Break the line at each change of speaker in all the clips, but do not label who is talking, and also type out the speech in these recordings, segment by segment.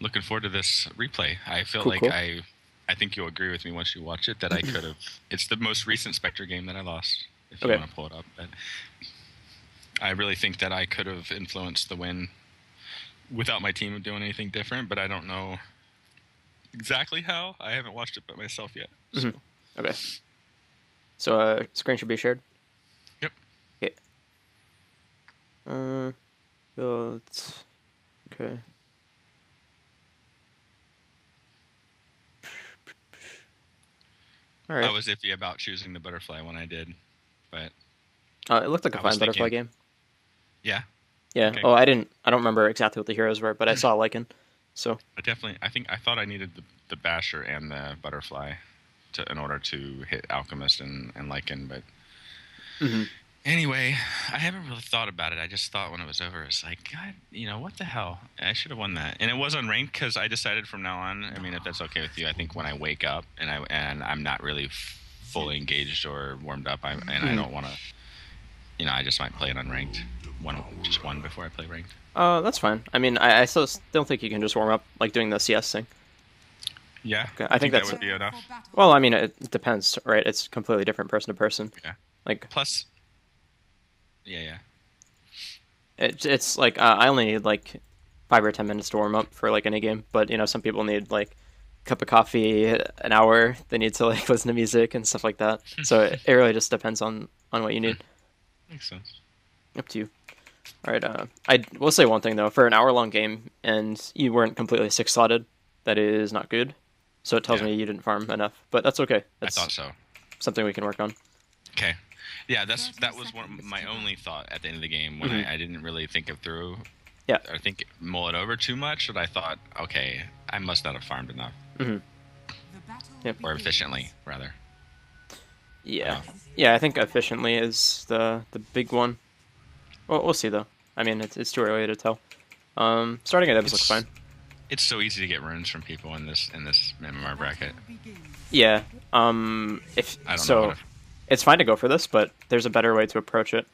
looking forward to this replay. I feel
Cool,
like
cool.
I think you'll agree with me once you watch it that I could have. It's the most recent Spectre game that I lost. If you
Okay.
want to pull it up, but I really think that I could have influenced the win without my team doing anything different. But I don't know exactly how. I haven't watched it by myself yet. So,
Okay. So, screen should be shared.
yep.
Okay. Uh, let's... Okay. All
I
right.
was iffy about choosing the butterfly when I did, but
It looked like a
I was
fine butterfly
thinking,
game.
yeah,
Yeah.
okay.
Oh, I didn't. I don't remember exactly what the heroes were, but I saw Lycan. So,
I definitely, I thought I needed the basher and the butterfly in order to hit alchemist and Lycan, but
hmm
anyway, I haven't really thought about it. I just thought when it was over, it's like, God, what the hell? I should have won that. And it was unranked because I decided from now on. I mean, if that's okay with you, I think when I wake up and I'm not really fully engaged or warmed up, I don't want to. I just might play it unranked, just one before I play ranked.
That's fine. I mean, I still don't think you can just warm up like doing the CS thing.
Yeah,
Okay. I
you
think
think that
that's
would be enough?
well. I mean, it depends, right? It's completely different person to person.
Yeah.
Like,
Plus, yeah.
it's like I only need like 5 or 10 minutes to warm up for like any game, but some people need like a cup of coffee, an hour. They need to like listen to music and stuff like that. So it really just depends on what you need.
Makes sense.
Up to you. All right. I will say one thing though. For an hour-long game and you weren't completely six-slotted, that is not good. So it tells
Yeah,
me you didn't farm enough, but that's okay.
I
That's
thought so.
something we can work on.
Okay. Yeah, that was my only thought at the end of the game when
hmm
I didn't really think it through.
Yeah.
I think mull it over too much, but I thought, okay, I must not have farmed enough
hmm Yep.
or efficiently rather
Yeah.
enough.
Yeah. I think efficiently is the big one. Well, we'll see though. I mean, it's too early to tell. Starting at Evs looks
It's
fine.
it's so easy to get runes from people in this MMR bracket.
Yeah. If
I don't know what
so,
if
it's fine to go for this, but there's a better way to approach it.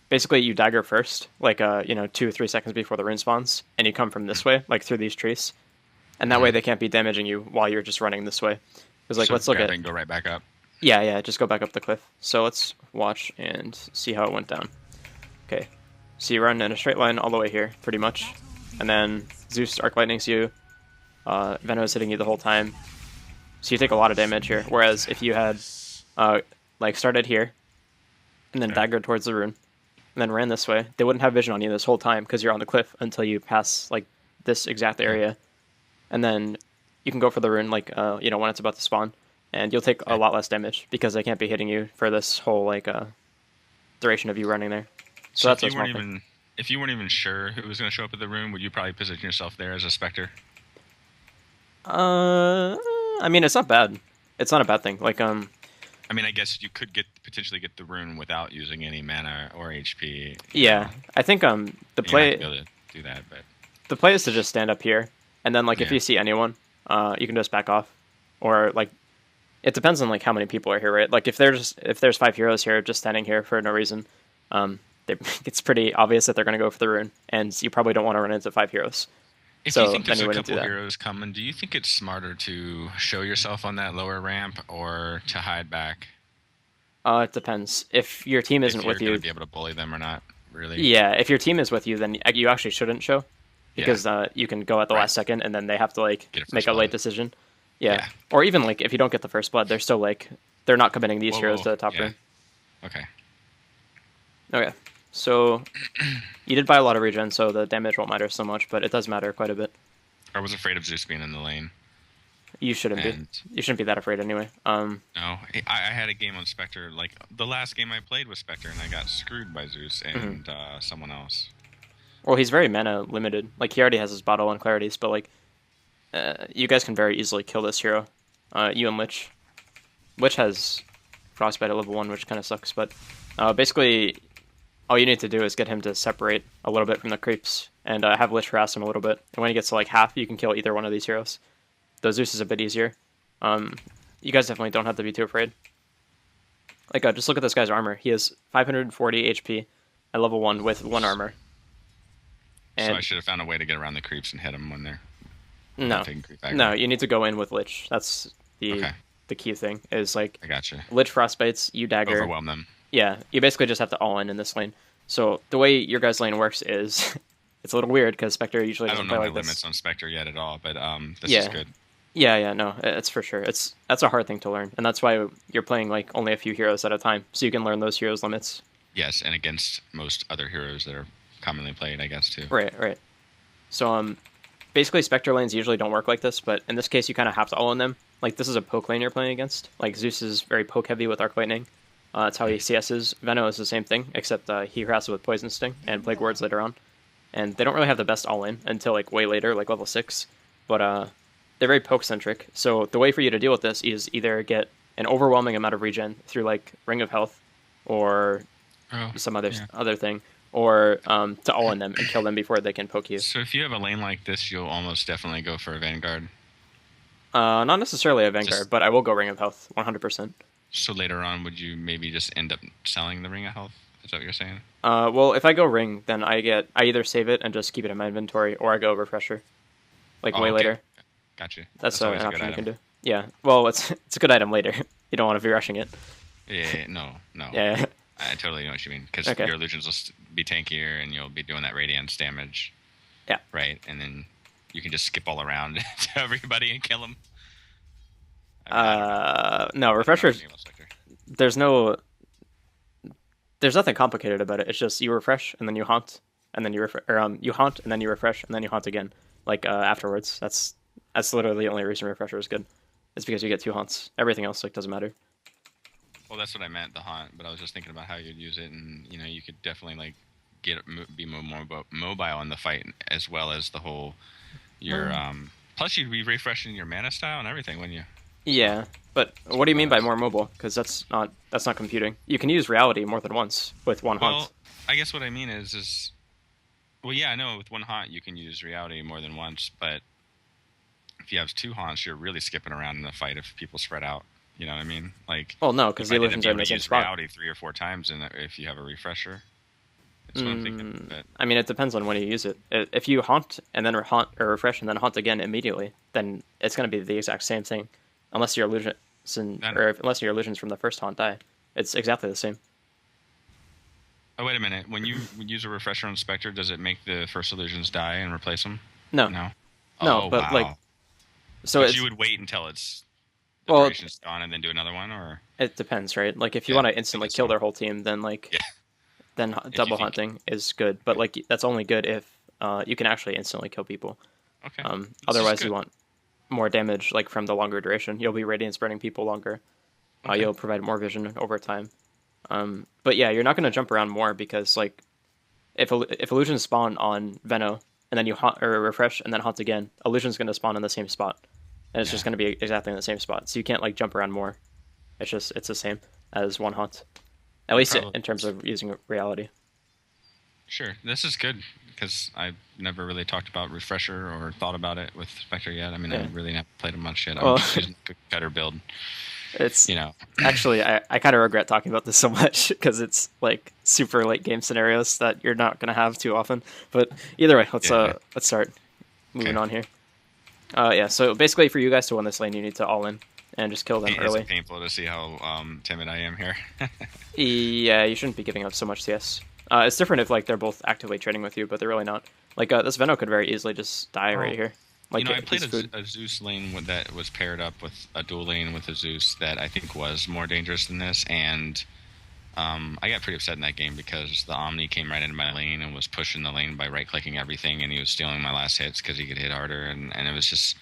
Basically, you dagger first, like 2 or 3 seconds before the rune spawns, and you come from this way, like through these trees, and that way
Mhm.
they can't be damaging you while you're just running this way. Because like,
So
let's look
grab
at
it and go right back up.
yeah, just go back up the cliff. So let's watch and see how it went down. Okay, so you run in a straight line all the way here, pretty much, and then Zeus arc lightnings you. Venom is hitting you the whole time, so you take a lot of damage here. Whereas if you had like started here and then
Okay.
daggered towards the rune and then ran this way, they wouldn't have vision on you this whole time because you're on the cliff until you pass like this exact area, and then you can go for the rune like when it's about to spawn, and you'll take a
Okay.
lot less damage because they can't be hitting you for this whole like duration of you running there. So
So
that's a small thing.
if you weren't even sure who was going to show up at the room, would you probably position yourself there as a specter?
I mean it's not bad. It's not a bad thing. Like
I mean, I guess you could potentially get the rune without using any mana or HP.
yeah, I think the
You're gonna have to be
play
able to do that, but
the play is to just stand up here, and then like if
yeah.
you see anyone, you can just back off, or like it depends on like how many people are here, right? Like if there's 5 heroes here just standing here for no reason, they, it's pretty obvious that they're going to go for the rune, and you probably don't want to run into 5 heroes.
If you
So
think
then
there's
you
a
wouldn't do
couple
that.
heroes coming, do you think it's smarter to show yourself on that lower ramp or to hide back?
It depends. If your team
If
isn't
you're
with
going to
you,
be able to bully them or not, really?
yeah, if your team is with you, then you actually shouldn't show
Yeah,
because you can go at the
right.
last second, and then they have to like
Get a
make
first
a late
blood.
decision. Yeah,
Yeah.
or even like if you don't get the first blood, they're still like they're not committing these
Whoa,
heroes
whoa.
to the top
Yeah.
rune.
Okay.
Okay, so you did buy a lot of regen, so the damage won't matter so much, but it does matter quite a bit.
I was afraid of Zeus being in the lane,
You shouldn't be.
and
You shouldn't be that afraid anyway.
no, I had a game on Spectre. Like the last game I played was Spectre, and I got screwed by Zeus
Mhm.
and someone else.
Well, he's very mana limited. Like he already has his bottle and clarities, but like you guys can very easily kill this hero. You and Lich. Lich has frostbite at level 1, which kind of sucks. But basically, all you need to do is get him to separate a little bit from the creeps and have Lich harass him a little bit. And when he gets to like half, you can kill either one of these heroes. Though Zeus is a bit easier. Um, you guys definitely don't have to be too afraid. Like, just look at this guy's armor. He has 540 HP at level 1 with 1 armor.
So I
And
should have found a way to get around the creeps and hit them when they're
No,
without taking creep aggro?
no, you need to go in with Lich. That's
Okay,
the key thing. Is like
I gotcha.
Lich frostbites, you dagger.
Overwhelm them.
Yeah, you basically just have to all in this lane. So the way your guys' lane works is it's a little weird because Spectre usually
I
doesn't
don't know
play
my
like this.
limits on Spectre yet at all, but this is
Yeah,
good.
yeah, no, it's for sure. That's a hard thing to learn, and that's why you're playing like only a few heroes at a time, so you can learn those heroes' limits.
Yes, and against most other heroes that are commonly played, I guess too.
Right, right. So basically Spectre lanes usually don't work like this, but in this case you kind of have to all in them. Like this is a poke lane you're playing against. Like Zeus is very poke heavy with Arc Lightning. That's how he CS's. Veno is the same thing, except he harasses with Poison Sting and Plague Wards later on. And they don't really have the best all in until like way later, like level 6. But they're very poke centric. So the way for you to deal with this is either get an overwhelming amount of regen through like Ring of Health or
Oh,
some other
yeah.
other thing, or to all in them and kill them before they can poke you.
So if you have a lane like this, you'll almost definitely go for a Vanguard.
Not necessarily a Vanguard,
Just
but I will go Ring of Health 100%.
so later on, would you maybe just end up selling the Ring of Health? Is that what you're saying?
Well, if I go Ring, then I either save it and just keep it in my inventory, or I go Refresher, like
Oh,
way
okay.
later.
Gotcha.
That's
Always
an
a good
option you can
item.
do. Yeah. Well, it's a good item later. You don't want to be rushing it.
Yeah, no, no.
Yeah.
I totally know what you mean because
Okay.
your illusions will be tankier and you'll be doing that radiance damage,
Yeah.
right? And then you can just skip all around to everybody and kill them.
No,
I don't know
Refresher.
anything about Spectre.
There's no. There's nothing complicated about it. It's just you refresh and then you haunt, and then you haunt and then you refresh and then you haunt again. Like afterwards. That's literally the only reason Refresher is good. It's because you get 2 haunts. Everything else like doesn't matter.
Well, that's what I meant, the haunt. But I was just thinking about how you'd use it, and you could definitely like be more mobile in the fight, as well as the whole your Plus, you'd be refreshing your mana style and everything, wouldn't you?
Yeah, but what do you mean by more mobile? Because that's not computing. You can use reality more than once with one
Well,
haunt.
I guess what I mean is well, yeah, I know with one haunt you can use reality more than once, but if you have 2 haunts, you're really skipping around in the fight if people spread out. You know what I mean? Like,
Well, no,
you
because the
might end up
illusions are
being
in
able
the
to
same
use
spot.
reality 3 or 4 times if you have a refresher. That's what I'm thinking. But
I mean, it depends on when you use it. If you haunt and then haunt or refresh and then haunt again immediately, then it's going to be the exact same thing, unless your illusions unless your illusions from the first haunt die. It's exactly the same.
oh, wait a minute. When you use a refresher on Spectre, does it make the first illusions die and replace them?
No,
No.
no,
Oh,
but
wow.
like, so
But
it's
you would wait until the
well,
duration's gone and then do another one, or
it depends, right? Like, if you
yeah,
want to
I
instantly
guess
kill
so.
their whole team, then like
Yeah.
then
If you
double
think
hunting is good. But like that's only good if you can actually instantly kill people.
Okay. This is
Otherwise, you
good.
want more damage, like from the longer duration. You'll be radiant spreading people longer.
Okay.
You'll provide more vision over time. But yeah, you're not going to jump around more because like if illusions spawn on Veno and then you haunt or refresh and then haunt again, illusion's going to spawn in the same spot, and it's just
Yeah.
going to be exactly in the same spot. So you can't like jump around more. It's the same as one haunt, at least
Probably.
in terms of using reality.
Sure. This is good because I've never really talked about refresher or thought about it with Spectre yet. I mean, I
Yeah.
really haven't played it much yet. I'm
Well,
just using the cutter build.
it's
You know.
actually I kind of regret talking about this so much because it's like super late game scenarios that you're not going to have too often. But either way,
Yeah.
let's start moving
Okay.
on here. Yeah, so basically for you guys to win this lane, you need to all in and just kill them
Is
early.
it painful to see how timid I am here?
Yeah, you shouldn't be giving up so much CS. It's different if like they're both actively trading with you, but they're really not. Like this Veno could very easily just die right here. Like
I played
his food.
a Zeus lane that was paired up with a dual lane with a Zeus that I think was more dangerous than this, and I got pretty upset in that game because the Omni came right into my lane and was pushing the lane by right-clicking everything, and he was stealing my last hits because he could hit harder, and it was just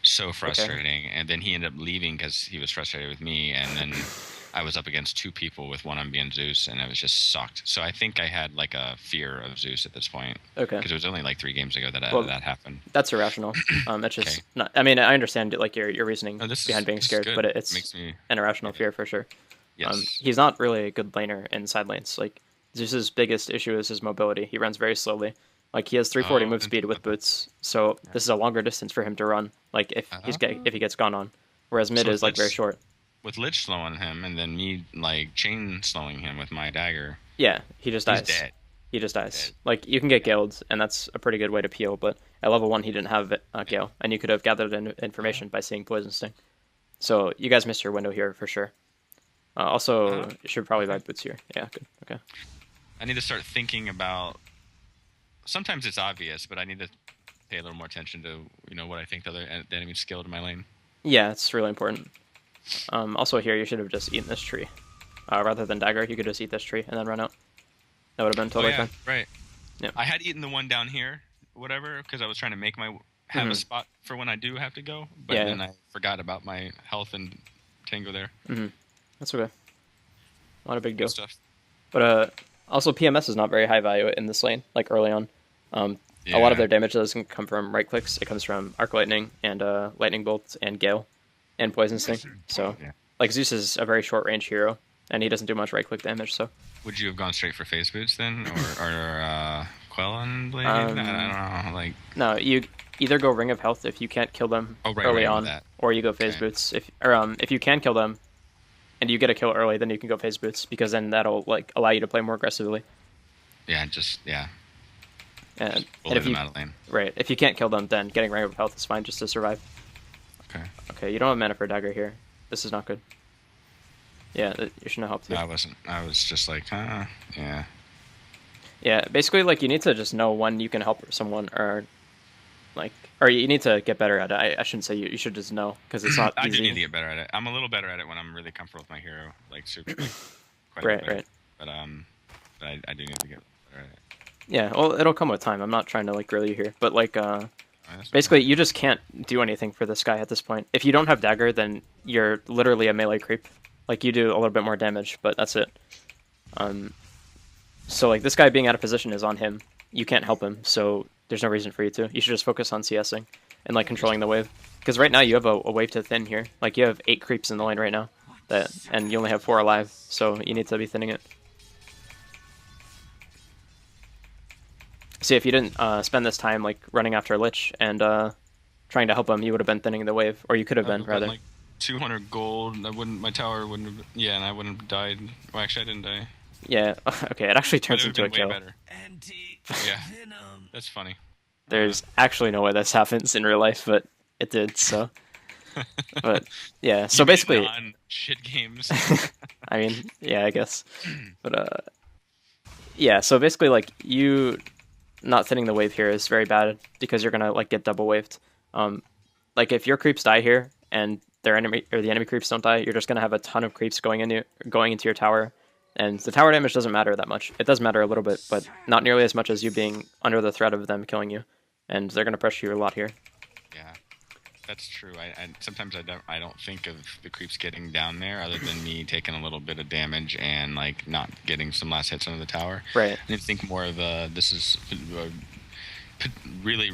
so frustrating. And then he ended up leaving because he was frustrated with me, and then I was up against 2 people with one of them being Zeus, and it was just sucked. So I think I had like a fear of Zeus at this point
Okay.
because it was only like 3 games ago that
Well,
that happened.
That's irrational. It's just
Okay.
not. I mean, I understand like your reasoning
No,
behind being
this is
scared,
good.
but it's
Makes me
an irrational fear for sure.
yes.
He's not really a good laner in side lanes. Like Zeus's biggest issue is his mobility. He runs very slowly. Like he has 340
Oh,
move
then-
speed with boots, so this is a longer distance for him to run. Like if if he gets gone on, whereas mid
So
is like very
let's-
short.
With Lich slowing him and then me like chain slowing him with my dagger,
Yeah, he just
he's
dies.
dead.
He just dies.
Dead.
Like you can get guilds, and that's a pretty good way to peel. But at level 1 he didn't have Gale, and you could have gathered information by seeing Poison Sting. So you guys missed your window here for sure. Also, you should probably buy
Okay.
boots here. Yeah, good. Okay.
I need to start thinking about. Sometimes it's obvious, but I need to pay a little more attention to what I think the enemy's skilled in my lane.
Yeah, it's really important. Also here, you should have just eaten this tree. Rather than dagger, you could just eat this tree and then run out. That would have been
Oh
totally
yeah,
fine.
right.
Yeah.
I had eaten the one down here, whatever, because I was trying to have a
Mhm.
spot for when I do have to go, but
Yeah.
then I forgot about my health and tango there.
That's okay. Not a big deal.
Good stuff.
But also PMS is not very high value in this lane, like early on. A lot of their damage doesn't come from right clicks. It comes from Arc Lightning and Lightning Bolt and Gale and Poison Sting. So,
Yeah.
like Zeus is a very short range hero, and he doesn't do much right click damage. So,
Would you have gone straight for phase boots then, or Quell and Blade? I don't know. Like,
no, you either go Ring of Health if you can't kill them early on,
that.
or you go Phase
Okay.
Boots. If you can kill them and you get a kill early, then you can go Phase Boots because then that'll like allow you to play more aggressively.
Yeah.
And
Bully
if
them
you
out of lane.
right, if you can't kill them, then getting Ring of Health is fine just to survive.
Okay.
Okay, you don't have mana for dagger here. This is not good. Yeah, you shouldn't have helped
No,
you.
I wasn't. I was just like, yeah.
Yeah, basically, like you need to just know when you can help someone, or you need to get better at it. I shouldn't say you should just know because it's not
I do
easy.
need to get better at it. I'm a little better at it when I'm really comfortable with my hero, like super, like, quite a
Right,
bit better.
right.
But I do need to get better at it.
Yeah, well, it'll come with time. I'm not trying to like grill you here, but like
Alright, that's
basically, you just can't do anything for this guy at this point. If you don't have dagger, then you're literally a melee creep. Like you do a little bit more damage, but that's it. So like this guy being out of position is on him. You can't help him, so there's no reason for you to. You should just focus on CSing and like controlling the wave. Because right now you have a wave to thin here. Like you have 8 creeps in the lane right now, and you only have 4 alive, so you need to be thinning it. See, if you didn't spend this time like running after Lich and trying to help him, you would have been thinning the wave, or you could have been rather.
Like 200 gold. My tower wouldn't have. Yeah, and I wouldn't have died. Well, actually, I didn't die.
Yeah. Okay, it actually
But
turns
it would have
into a
been way
kill.
better. Yeah, that's funny.
There's actually no way this happens in real life, but it did. So, but yeah. So
You mean
basically,
non-shit games.
I mean, yeah, I guess. But yeah. So basically, like you not thinning the wave here is very bad because you're gonna like get double waved. Like if your creeps die here and their enemy or the enemy creeps don't die, you're just gonna have a ton of creeps going into your tower, and the tower damage doesn't matter that much. It does matter a little bit, but not nearly as much as you being under the threat of them killing you, and they're gonna pressure you a lot here.
Yeah, that's true. I sometimes I don't think of the creeps getting down there other than me taking a little bit of damage and like not getting some last hits under the tower.
Right.
I need to think more of this is really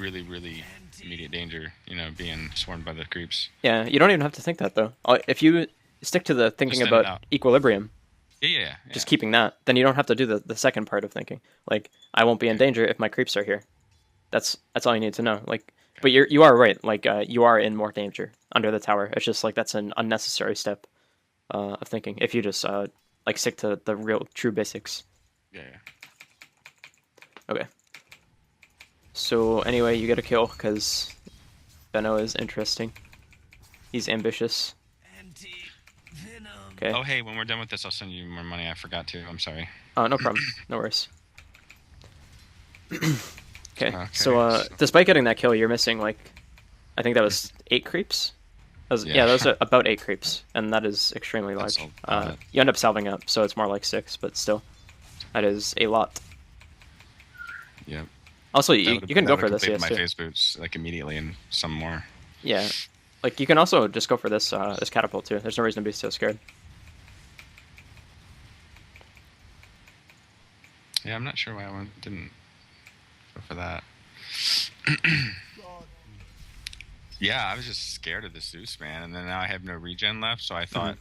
immediate danger. Being swarmed by the creeps.
Yeah, you don't even have to think that though. If you stick to the thinking
Just send it
about
out.
equilibrium,
Yeah.
just keeping that, then you don't have to do the second part of thinking. Like, I won't be in danger if my creeps are here. That's all you need to know. Like, but you are right. Like, you are in more danger under the tower. It's just like that's an unnecessary step of thinking. If you just like stick to the real true basics.
Yeah.
Okay. So anyway, you get a kill because Benno is interesting. He's ambitious. Okay.
Oh, hey, when we're done with this, I'll send you more money. I forgot to. I'm sorry.
Oh, no problem. No worries. Okay.
Okay,
So
so-
despite getting that kill, you're missing like, I think that was 8 creeps.
Yeah.
That was about 8 creeps, and that is extremely
That's
large.
a lot.
You end up salving up, so it's more like 6, but still, that is a lot.
Yep.
Also,
That
you
would've-
can
that
go
would've
for this,
completed
yes,
my
too.
phase boots like immediately and some more.
Yeah, like you can also just go for this this catapult too. There's no reason to be so scared.
Yeah, I'm not sure why didn't go for that. Yeah, I was just scared of the Zeus, man, and then now I have no regen left, so I thought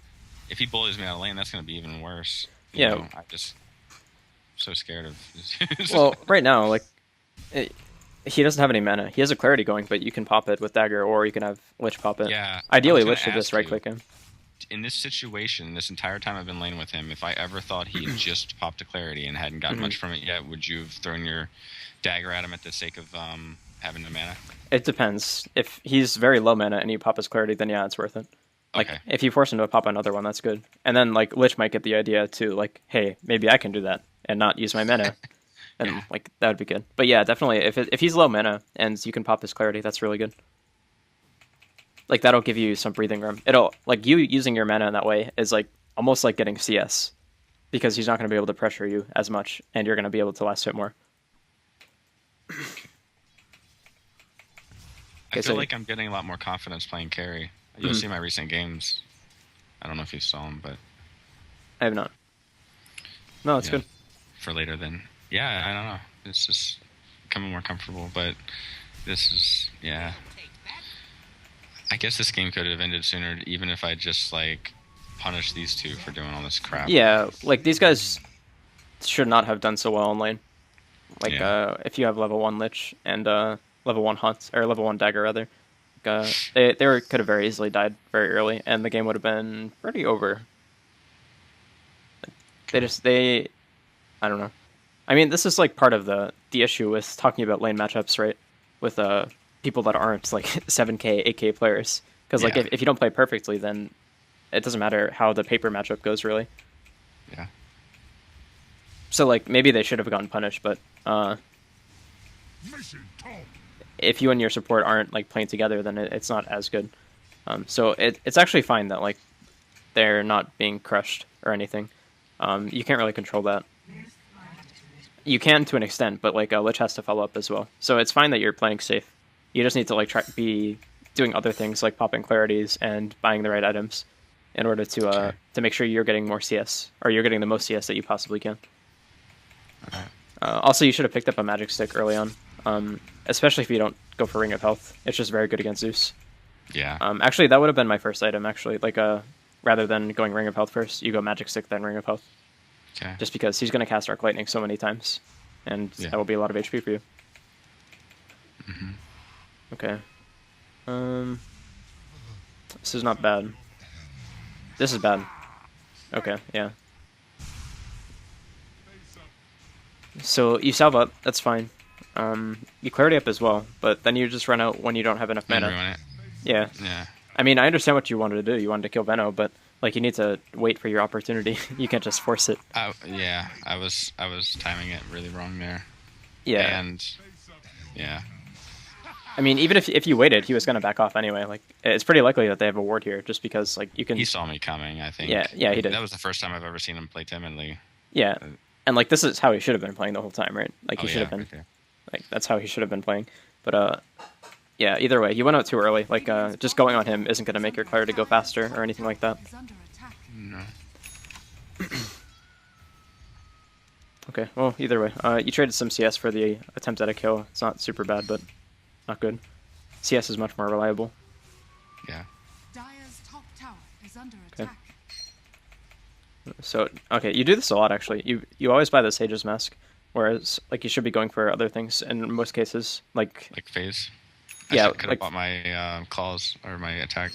if he bullies me out of lane, that's going to be even worse. You
Yeah.
know, I just so scared of Zeus.
Well, right now, like, he doesn't have any mana. He has a clarity going, but you can pop it with dagger, or you can have Lich pop it.
Yeah,
Ideally,
I was
Lich
gonna
should just
ask
right
you.
click him.
In this situation, this entire time I've been laning with him, if I ever thought he had just popped a clarity and hadn't gotten much from it yet, would you have thrown your dagger at him at the sake of having the mana?
It depends. If he's very low mana and you pop his clarity, then yeah, it's worth it. Like,
Okay.
if you force him to pop another one, that's good. And then, like, Lich might get the idea, too, like, hey, maybe I can do that and not use my mana.
Yeah.
And, like, that would be good. But yeah, definitely, if he's low mana and you can pop his clarity, that's really good. Like, that'll give you some breathing room. It'll, like, you using your mana in that way is, like, almost like getting CS. Because he's not going to be able to pressure you as much, and you're going to be able to last hit more.
I
Okay,
feel
so
like I'm getting a lot more confidence playing carry. You'll see my recent games. I don't know if you saw them, but
I have not. No, that's
yeah,
good.
for later then. Yeah, I don't know. It's just becoming more comfortable, but this is yeah. I guess this game could have ended sooner, even if I just like punished these two for doing all this crap.
Yeah, like, these guys should not have done so well in lane. Like,
Yeah.
if you have level 1 Lich and level 1 Hunt, or level 1 Dagger, rather, they could have very easily died very early, and the game would have been pretty over. I don't know. I mean, this is, like, part of the issue with talking about lane matchups, right? With people that aren't, like, 7K, 8K players. Because, like,
Yeah.
if you don't play perfectly, then it doesn't matter how the paper matchup goes, really.
Yeah.
So, like, maybe they should have gotten punished, but if you and your support aren't, like, playing together, then it's not as good. So it's actually fine that, like, they're not being crushed or anything. You can't really control that. You can to an extent, but, like, Lich has to follow up as well. So it's fine that you're playing safe. You just need to, like, be doing other things, like popping clarities and buying the right items in order to make sure you're getting more CS, or you're getting the most CS that you possibly can.
Okay.
Also, you should have picked up a magic stick early on, especially if you don't go for Ring of Health. It's just very good against Zeus.
Yeah.
Actually, that would have been my first item, actually. Like, rather than going Ring of Health first, you go Magic Stick, then Ring of Health.
Okay.
Just because he's going to cast Arc Lightning so many times, and
Yeah.
that will be a lot of HP for you.
Hmm.
Okay. This is not bad. This is bad. Okay, yeah. So you salve up, that's fine. You clarity up as well, but then you just run out when you don't have enough
And
mana.
ruin it.
Yeah.
Yeah.
I mean, I understand what you wanted to do. You wanted to kill Venno, but, like, you need to wait for your opportunity. You can't just force it.
Yeah. I was timing it really wrong there.
Yeah.
And yeah.
I mean, even if you waited, he was going to back off anyway. Like, it's pretty likely that they have a ward here, just because, like, you can...
He saw me coming, I think.
Yeah, he did.
That was the first time I've ever seen him play timidly.
Yeah. And, like, this is how he should have been playing the whole time, right? Like,
Oh,
he should have been...
right there.
Like, that's how he should have been playing. But, yeah, either way, you went out too early. Like, just going on him isn't going to make your clarity go faster or anything like that.
No.
Okay, well, either way. You traded some CS for the attempt at a kill. It's not super bad, but not good. CS is much more reliable.
Yeah.
Dire's top tower is under
Okay.
attack.
So, okay, you do this a lot, actually. You always buy the Sage's Mask, whereas, like, you should be going for other things in most cases. Like
phase.
Yeah,
Could have
like-
bought my claws or my attack.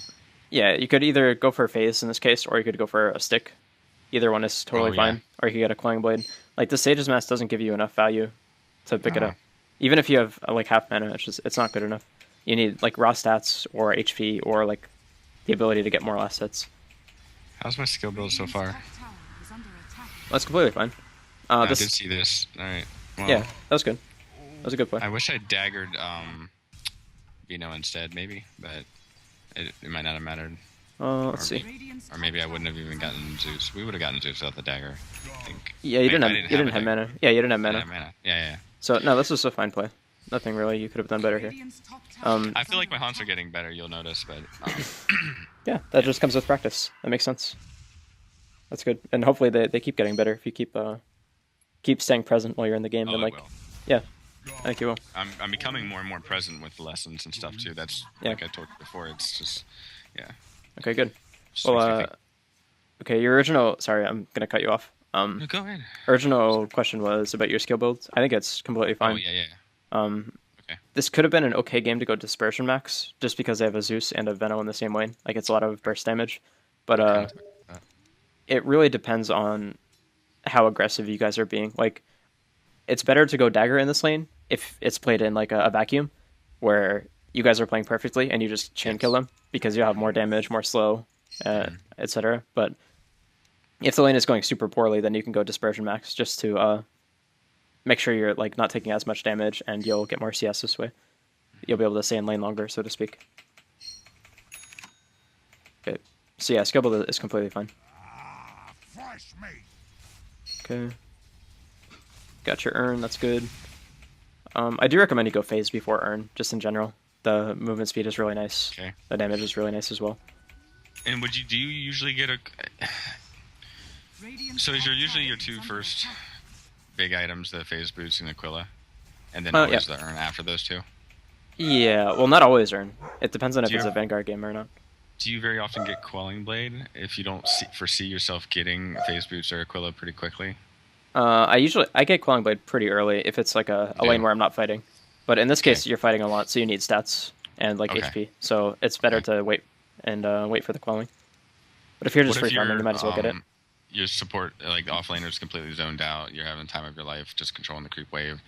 yeah, you could either go for a phase in this case, or you could go for a stick. Either one is totally
Oh, yeah.
fine. Or you could get a Clawing Blade. Like, the Sage's Mask doesn't give you enough value to pick it
Oh.
up. Even if you have, like, half mana, it's not good enough. You need, like, raw stats, or HP, or, like, the ability to get more last hits.
How's my skill build so far?
Top tower is under attack.
That's completely fine.
I
This
did see this. All right. Well,
Yeah, that was good. That was a good play.
I wish I daggered Vino instead, maybe, but it might not have mattered.
Let's see.
Radiant's
Or maybe I wouldn't have even gotten Zeus. We would have gotten Zeus without the dagger, I think.
Yeah, you didn't
I
have
didn't
you didn't
a
have
dagger.
mana. Yeah, you didn't have
I
mana.
didn't have mana. Yeah.
So no, this was a fine play. Nothing really you could have done better here.
Radiant's top tower
Um,
is
I feel like
under
my haunts are
attack.
getting better, you'll notice, but
Yeah, that just comes with practice. That makes sense. That's good, and hopefully they keep getting better if you keep staying present while you're in the game.
oh,
Then
I
like,
will.
yeah, I think you will.
I'm becoming more and more present with lessons and stuff too. That's
Yeah.
like I told you before. It's just
Okay, good.
just
Well,
makes me think.
okay, your original. Sorry, I'm gonna cut you off.
No, go ahead.
Original question was about your skill build. I think it's completely fine.
Oh yeah. Okay.
This could have been an okay game to go Dispersion Max, just because they have a Zeus and a Venno in the same lane. Like, it's a lot of burst damage. But it really depends on how aggressive you guys are being. Like, it's better to go Dagger in this lane if it's played in, like, a vacuum, where you guys are playing perfectly and you just chain kill them because you have more damage, more slow, etc. But if the lane is going super poorly, then you can go Dispersion Max just to make sure you're like not taking as much damage, and you'll get more CS this way. You'll be able to stay in lane longer, so to speak. Okay, so yeah, skill build is completely fine. Okay, got your Urn, that's good. I do recommend you go phase before Urn, just in general. The movement speed is really nice.
Okay.
The damage is really nice as well.
And do you usually get a? So is usually your two first big items the phase boots and Aquila, and then always the Urn after those two?
Yeah, well, not always Urn. It depends on if it's a Vanguard game or not.
Do you very often get Quelling Blade if you don't foresee yourself getting phase boots or Aquila pretty quickly?
I get Quelling Blade pretty early if it's like a lane where I'm not fighting. But in this case, you're fighting a lot, so you need stats and like HP. So it's better to wait and wait for the Quelling. But if you're just free farming, you might as well get it.
Your support, like off laner's completely zoned out. You're having the time of your life, just controlling the creep wave,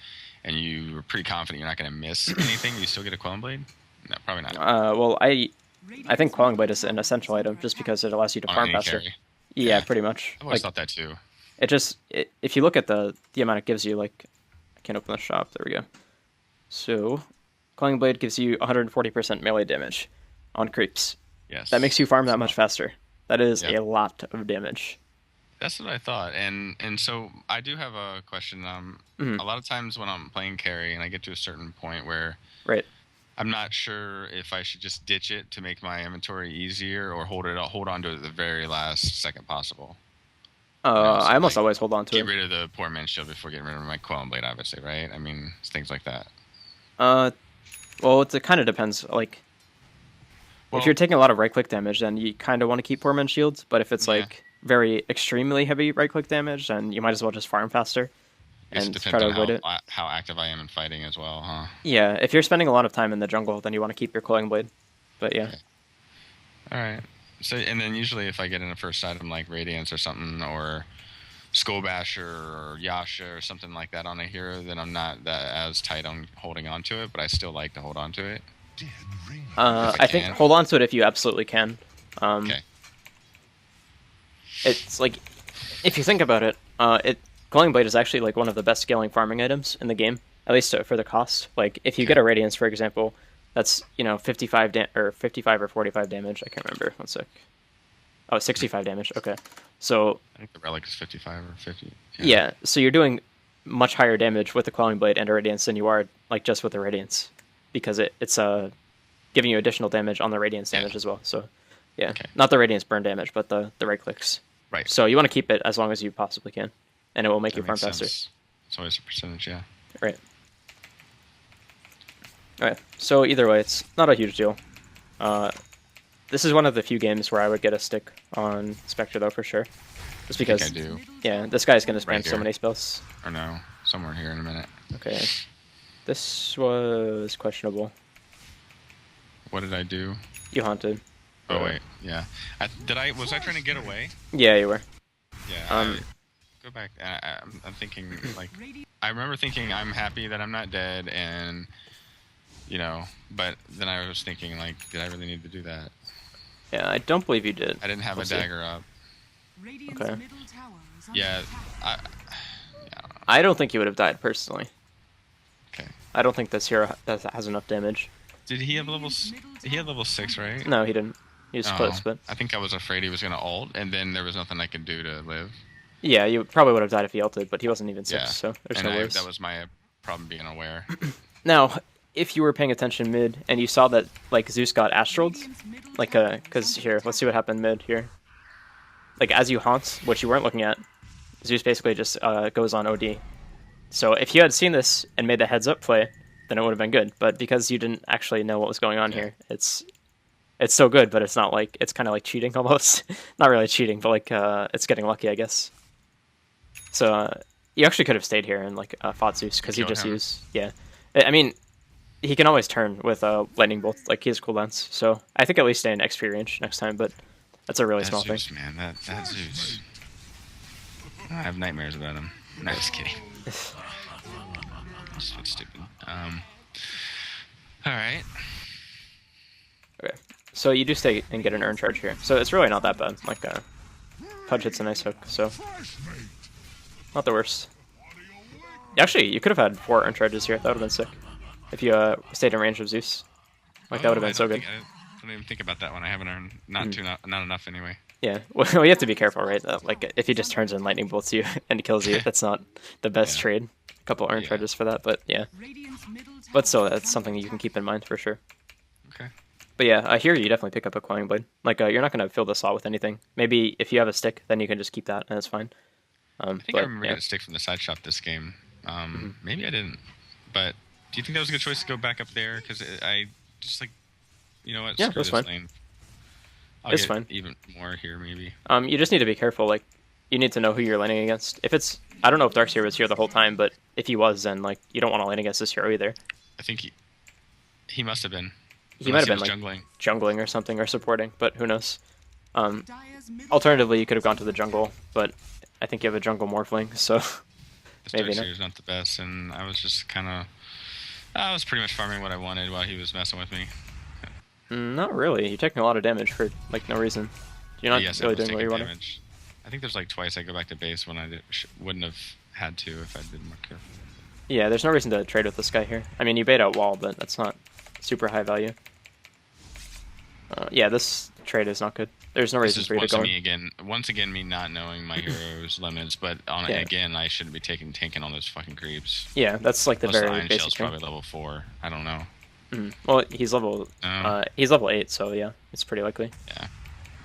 and you're pretty confident you're not going to miss anything. You still get a Quelling Blade? No, probably not.
Well, I think Quelling Blade is an essential item just because it allows you to farm faster.
Carry.
Yeah, pretty much.
I always thought that too.
If you look at the amount it gives you, like, I can't open the shop. There we go. So, Quelling Blade gives you 140% melee damage on creeps.
Yes.
That makes you farm that much faster. That is a lot of damage.
That's what I thought, and so I do have a question. A lot of times when I'm playing carry and I get to a certain point where I'm not sure if I should just ditch it to make my inventory easier or hold on to it at the very last second possible.
I almost always hold on to it.
Get rid of the poor man's shield before getting rid of my Quelling Blade, obviously, right? I mean, it's things like that.
Well, it kind of depends. Like, if you're taking a lot of right-click damage, then you kind of want to keep poor man's shields. But if it's like very extremely heavy right-click damage, then you might as well just farm faster and try to avoid it.
How active I am in fighting as well, huh?
Yeah, if you're spending a lot of time in the jungle, then you want to keep your Quelling Blade. But yeah.
Okay. All right. So, and then usually if I get in a first item like Radiance or something, or Skull Basher or Yasha or something like that on a hero, then I'm not as tight on holding on to it, but I still like to hold on to it.
I think hold on to it if you absolutely can.
Okay.
It's like, if you think about it, Quelling Blade is actually like one of the best scaling farming items in the game, at least for the cost. Like, if you get a Radiance, for example, that's 55 or 45 damage. I can't remember. 1 sec. Oh, 65 damage. Okay, so
I think the relic is 55 or 50.
Yeah, so you're doing much higher damage with the Quelling Blade and a Radiance than you are like just with the Radiance, because it's giving you additional damage on the Radiance damage as well. So yeah, not the Radiance burn damage, but the right clicks.
Right.
So you want to keep it as long as you possibly can, and it will make you farm faster.
It's always a percentage, yeah.
Right. Alright, so either way, it's not a huge deal. This is one of the few games where I would get a stick on Spectre, though, for sure. Just because,
I do.
Yeah, this guy's going to spam so many spells.
Or no, somewhere here in a minute.
Okay. This was questionable.
What did I do?
You haunted.
Oh, wait, yeah. Was I trying to get away?
Yeah, you were.
Yeah, go back. I'm thinking, like, I remember thinking I'm happy that I'm not dead, and, but then I was thinking, like, did I really need to do that?
Yeah, I don't believe you did.
I didn't have a dagger up.
Okay.
Yeah,
I don't think you would have died, personally.
Okay.
I don't think this hero has enough damage.
Did he have level... He had level 6, right?
No, he didn't. He was close, but...
I think I was afraid he was going to ult, and then there was nothing I could do to live.
Yeah, you probably would have died if he ulted, but he wasn't even 6, so there's no worries.
That was my problem, being aware.
Now, if you were paying attention mid, and you saw that, like, Zeus got astraled, like, because here, let's see what happened mid here. Like, as you haunt, which you weren't looking at, Zeus basically just goes on OD. So if you had seen this and made the heads up play, then it would have been good. But because you didn't actually know what was going on here, it's so good, but it's not like, it's kind of like cheating almost. Not really cheating, but like it's getting lucky, I guess. So you actually could have stayed here and like fought Zeus, because he just used, I mean, he can always turn with lightning bolt, like he has cooldowns. So I think at least stay in XP range next time, but that's a really small
Zeus,
thing.
Man, that Zeus. I have nightmares about him. No, just kidding. That's stupid. All right.
Okay. So you do stay and get an earn charge here. So it's really not that bad. Like, Pudge hits a nice hook, so not the worst. Actually, you could have had 4 earn charges here. That would have been sick. If you stayed in range of Zeus. Like, that would have been so good.
I don't even think about that one. I haven't earned not enough anyway.
Yeah, well, you have to be careful, right? Like, if he just turns in lightning bolts you and kills you, that's not the best trade. A couple earn charges for that, but yeah. But still, that's something you can keep in mind for sure.
Okay.
But yeah, I hear you definitely pick up a Quelling Blade. Like, you're not going to fill the slot with anything. Maybe if you have a stick, then you can just keep that, and it's fine.
I think I remember getting a stick from the side shop this game. Maybe I didn't. But do you think that was a good choice to go back up there? Because I just like, you know what?
Yeah,
Screw
that's
this
fine.
lane.
It's
get
fine.
Even more here, maybe.
You just need to be careful. Like, you need to know who you're laning against. If it's, I don't know if Darkseer was here the whole time, but if he was, then like you don't want to lane against this hero either.
I think he must have been.
He might have been like jungling or something or supporting, but who knows? Alternatively, you could have gone to the jungle, but I think you have a jungle morphling, so maybe not.
Darkseer's not the best, and I was just kind of, I was pretty much farming what I wanted while he was messing with me.
Not really. You're taking a lot of damage for like no reason. You're not really doing what you wanted.
I think there's like twice I go back to base when I wouldn't have had to if I'd been more careful.
Yeah, there's no reason to trade with this guy here. I mean, you bait out wall, but that's not super high value. Yeah, this trade is not good. There's no reason for you to go.
Once again, me not knowing my hero's limits, but again, I shouldn't be tanking on those fucking creeps.
Yeah, that's like the
Plus
very
the Iron
basic
Shell's
thing.
probably level 4. I don't know.
Well, he's level 8, so yeah, it's pretty likely.
Yeah.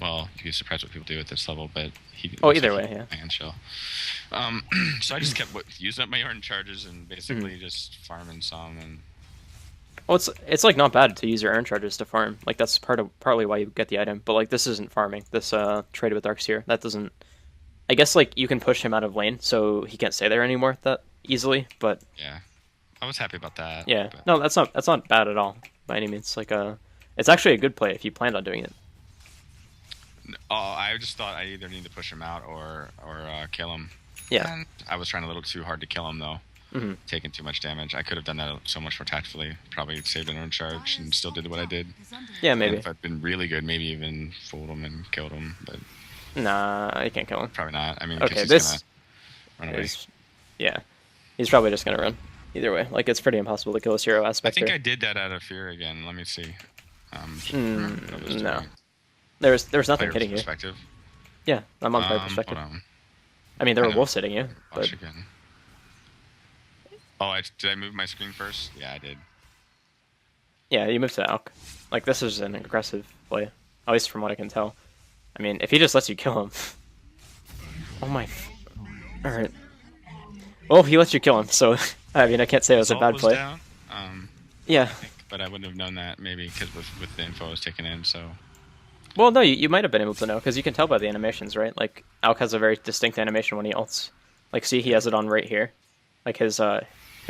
Well, you'd be surprised what people do at this level, but he.
Either way, yeah.
Iron Shell. So I just kept using up my Iron charges and basically just farming some and.
Well, it's like not bad to use your earn charges to farm. Like that's partly why you get the item. But like this isn't farming. This trade with Darkseer that doesn't. I guess like you can push him out of lane, so he can't stay there anymore that easily. But
yeah, I was happy about that.
Yeah,
but...
no, that's not bad at all by any means. Like it's actually a good play if you planned on doing it.
Oh, I just thought I either need to push him out or kill him.
Yeah.
And I was trying a little too hard to kill him though. Taking too much damage. I could have done that so much more tactfully. Probably saved an own charge and still did what I did.
Yeah, maybe.
And if I'd been really good, maybe even fooled him and killed him. But
nah, you can't kill him.
Probably not. I mean,
okay,
this run away.
Yeah, he's probably just gonna run. Either way, like it's pretty impossible to kill this hero aspect.
I think I did that out of fear again. Let me see.
No, there was nothing hitting you. Yeah, I'm on player perspective. I mean, there were wolves hitting you. But...
again. Oh, did I move my screen first? Yeah, I did.
Yeah, you moved to Alk. Like, this is an aggressive play. At least from what I can tell. I mean, if he just lets you kill him... Oh my... Alright. Well, he lets you kill him, so... I mean, I can't say it was a bad play.
Down.
Yeah.
I think, but I wouldn't have known that, maybe, because with the info I was taking in, so...
Well, no, you might have been able to know, because you can tell by the animations, right? Like, Alk has a very distinct animation when he ults. Like, see, he has it on right here. Like, his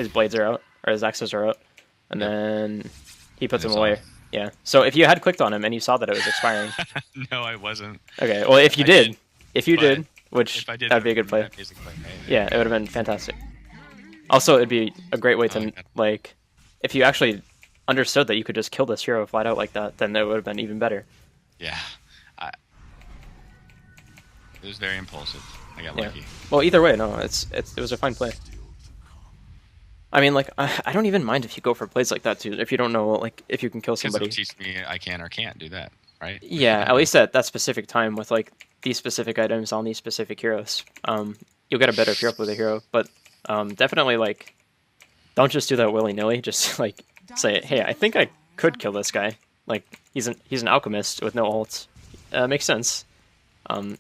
blades are out, or his axes are out, and then he puts them away. Yeah. So if you had clicked on him and you saw that it was expiring...
No, I wasn't.
Okay, well, if you did, which
that
would be a good play. Yeah, it would have been fantastic. Also, it'd be a great way to, like, if you actually understood that you could just kill this hero flat out like that, then it would have been even better.
Yeah. It was very impulsive. I got lucky.
Well, either way, no, it was a fine play. I mean, like, I don't even mind if you go for plays like that, too, if you don't know, like, if you can kill somebody.
Because it'll teach me I can or can't do that, right?
Yeah, at least at that specific time with, like, these specific items on these specific heroes. You'll get a better feel for the hero, but definitely, like, don't just do that willy-nilly. Just, like, say, hey, I think I could kill this guy. Like, he's an alchemist with no ults. Makes sense.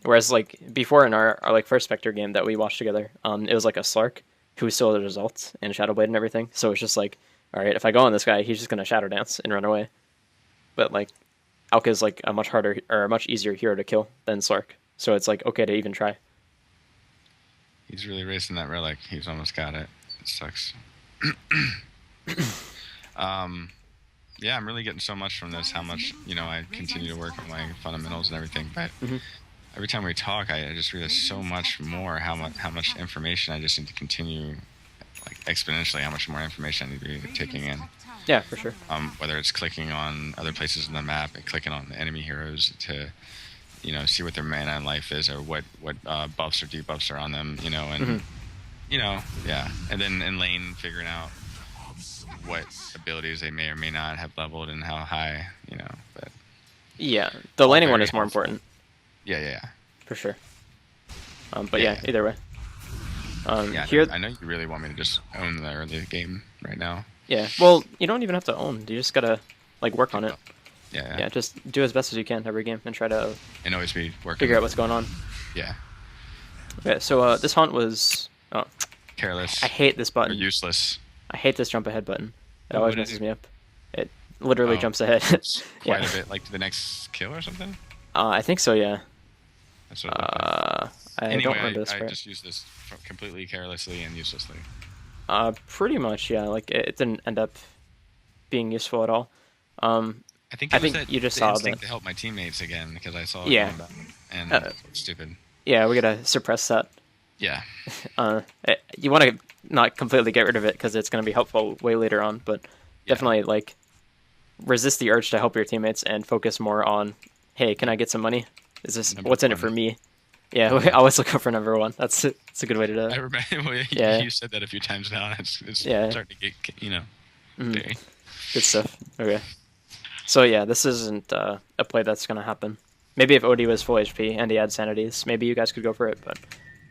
Whereas, like, before in our like, first Spectre game that we watched together, it was, like, a Slark who still had results and Shadowblade and everything. So it's just like, all right, if I go on this guy, he's just gonna Shadow Dance and run away. But like, Alka is like a much harder or a much easier hero to kill than Slark. So it's like okay to even try.
He's really racing that relic. He's almost got it. It sucks. Yeah, I'm really getting so much from this. How much I continue to work on my fundamentals and everything, but. Every time we talk, I just realize so much more how much information I just need to continue like exponentially how much more information I need to be taking in.
Yeah, for sure.
Whether it's clicking on other places in the map and clicking on the enemy heroes to, see what their mana and life is, or what buffs or debuffs are on them, and yeah, and then in lane figuring out what abilities they may or may not have leveled and how high, but
Yeah, the laning one
very
is more
helpful.
important
yeah.
for sure. But yeah,
Yeah.
either way.
Yeah,
Here,
I know you really want me to just own the early game right now.
yeah. Well, you don't even have to own. You just gotta like work on it.
Yeah.
Yeah, just do as best as you can every game and try to
And always be working.
figure out what's going on.
Yeah.
Okay, so this hunt was. Oh,
Careless.
I hate this
Or
button.
useless.
I hate this jump ahead button. It
What
always
did it
messes
do?
me up. It literally
Oh,
jumps ahead.
It's quite
Yeah.
a bit, like to the next kill or something.
I think so. Yeah.
That's what it looked like.
I
Anyway,
don't remember this
I
part.
just used this completely carelessly and uselessly.
Pretty much, yeah. Like it didn't end up being useful at all.
I think
I
it was
think
that
you just
the
saw
instinct
that.
to help my teammates again because I saw it
Yeah.
going down, and
Uh,
it's stupid.
Yeah, we gotta suppress that.
Yeah.
You want to not completely get rid of it because it's gonna be helpful way later on, but
Yeah.
definitely like resist the urge to help your teammates and focus more on, hey, can I get some money? Is this
Number
what's in it for
one.
me? Yeah, we always look out for number one. That's a good way to do
I
it.
remember
Yeah.
you said that a few times now. It's
Yeah.
starting to get,
Mhm.
very.
Good stuff. Okay. So yeah, this isn't a play that's gonna happen. Maybe if OD was full HP and he had sanities, maybe you guys could go for it, but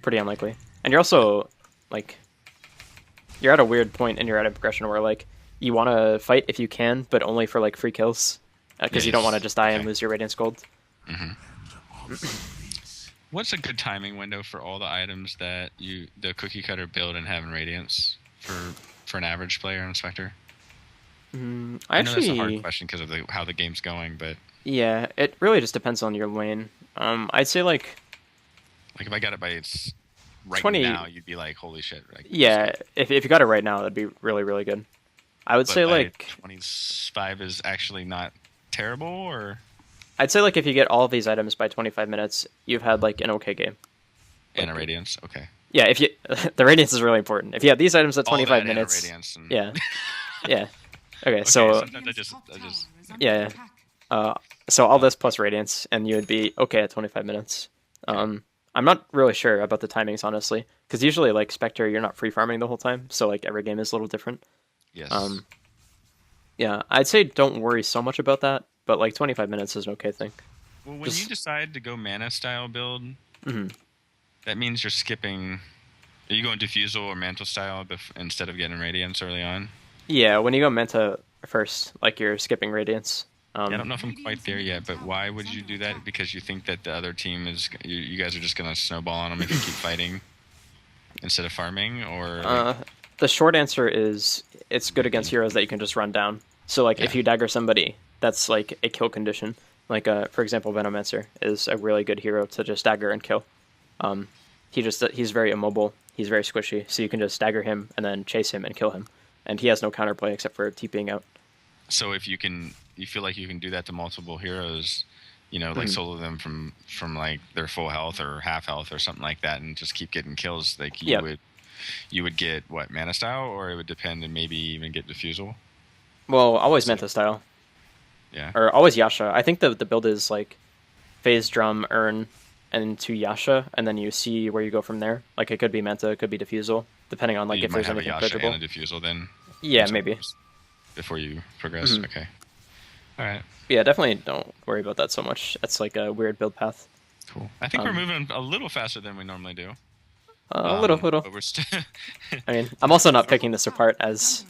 pretty unlikely. And you're also like, you're at a weird point in your item progression where like you want to fight if you can, but only for like free kills, because you don't want to just die and
Okay.
lose your Radiance Gold.
What's a good timing window for all the items that the cookie cutter build and have in Radiance for an average player in Spectre?
I
I know that's a hard
actually,
question because of how the game's going, but
yeah, it really just depends on your lane. I'd say like,
like if I got it by its right
20
now, you'd be like, holy shit! Like,
yeah, if you got it right now, that'd be really, really good. I would
but
say
by
like,
25 is actually not terrible, or
I'd say like if you get all of these items by 25 minutes, you've had like an okay game.
in a Radiance. Okay.
Yeah, if you the Radiance is really important. If you have these items at
All
25
that and a
minutes,
Radiance and-
yeah, yeah. Okay,
Okay,
so
sometimes I just
yeah, so all this plus Radiance, and you would be okay at 25 minutes. I'm not really sure about the timings, honestly, because usually, like, Spectre, you're not free farming the whole time, so, like, every game is a little different.
yes.
Yeah, I'd say don't worry so much about that, but, like, 25 minutes is an okay thing.
Well, when
just-
you decide to go mana style build,
Mhm.
that means you're skipping. Are you going diffusal or mantle style instead of getting radiance early on?
Yeah, when you go Manta first, like, you're skipping Radiance.
I don't know if I'm quite there yet, but why would you do that? Because you think that the other team is you guys are just gonna snowball on them if you keep fighting instead of farming, or
The short answer is it's good against heroes that you can just run down. So like if
Yeah.
you dagger somebody, that's like a kill condition. Like for example, Venomancer is a really good hero to just dagger and kill. He's very immobile. He's very squishy, so you can just dagger him and then chase him and kill him. And he has no counterplay except for TPing out.
so if you feel like you can do that to multiple heroes, like solo them from like their full health or half health or something like that, and just keep getting kills. Like you would get what, mana style, or it would depend and maybe even get diffusal.
Well, always Manta style.
Yeah.
Or always Yasha. I think the build is like phase drum, earn, and to Yasha, and then you see where you go from there. Like it could be Manta, it could be Diffusal, depending on like
you
if
might
there's
have a
anything
Yasha
bridgeable.
and a diffusal then.
Yeah, maybe.
Before you progress.
Mhm.
Okay. All right.
Yeah, definitely don't worry about that so much. That's like a weird build path.
Cool. I think we're moving a little faster than we normally do.
A little.
But we're still.
I mean, I'm also not picking this apart as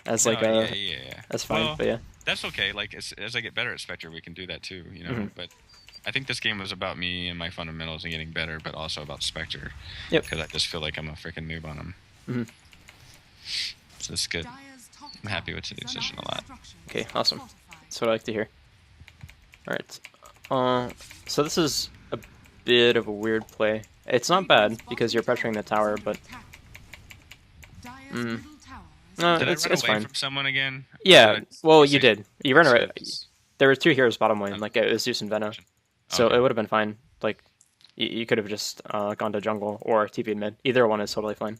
like
No,
a
yeah.
that's fine,
Well,
but yeah.
That's okay. Like as I get better at Spectre, we can do that too.
Mhm.
But I think this game was about me and my fundamentals and getting better, but also about Spectre.
Yep.
Because I just feel like I'm a freaking noob on them.
Mhm.
So it's good. I'm happy with the decision a lot.
Okay, awesome. That's what I like to hear. Alright. So this is a bit of a weird play. It's not bad because you're pressuring the tower, but
Did
it's
I run away
fine.
from someone again?
Yeah,
Did I
well, you
say-
did. You ran
say
away.
it's-
There were two heroes bottom lane, like it was Zeus and Vena, so
Okay.
it would have been fine. Like you could have just gone to jungle or TP'd mid. Either one is totally fine.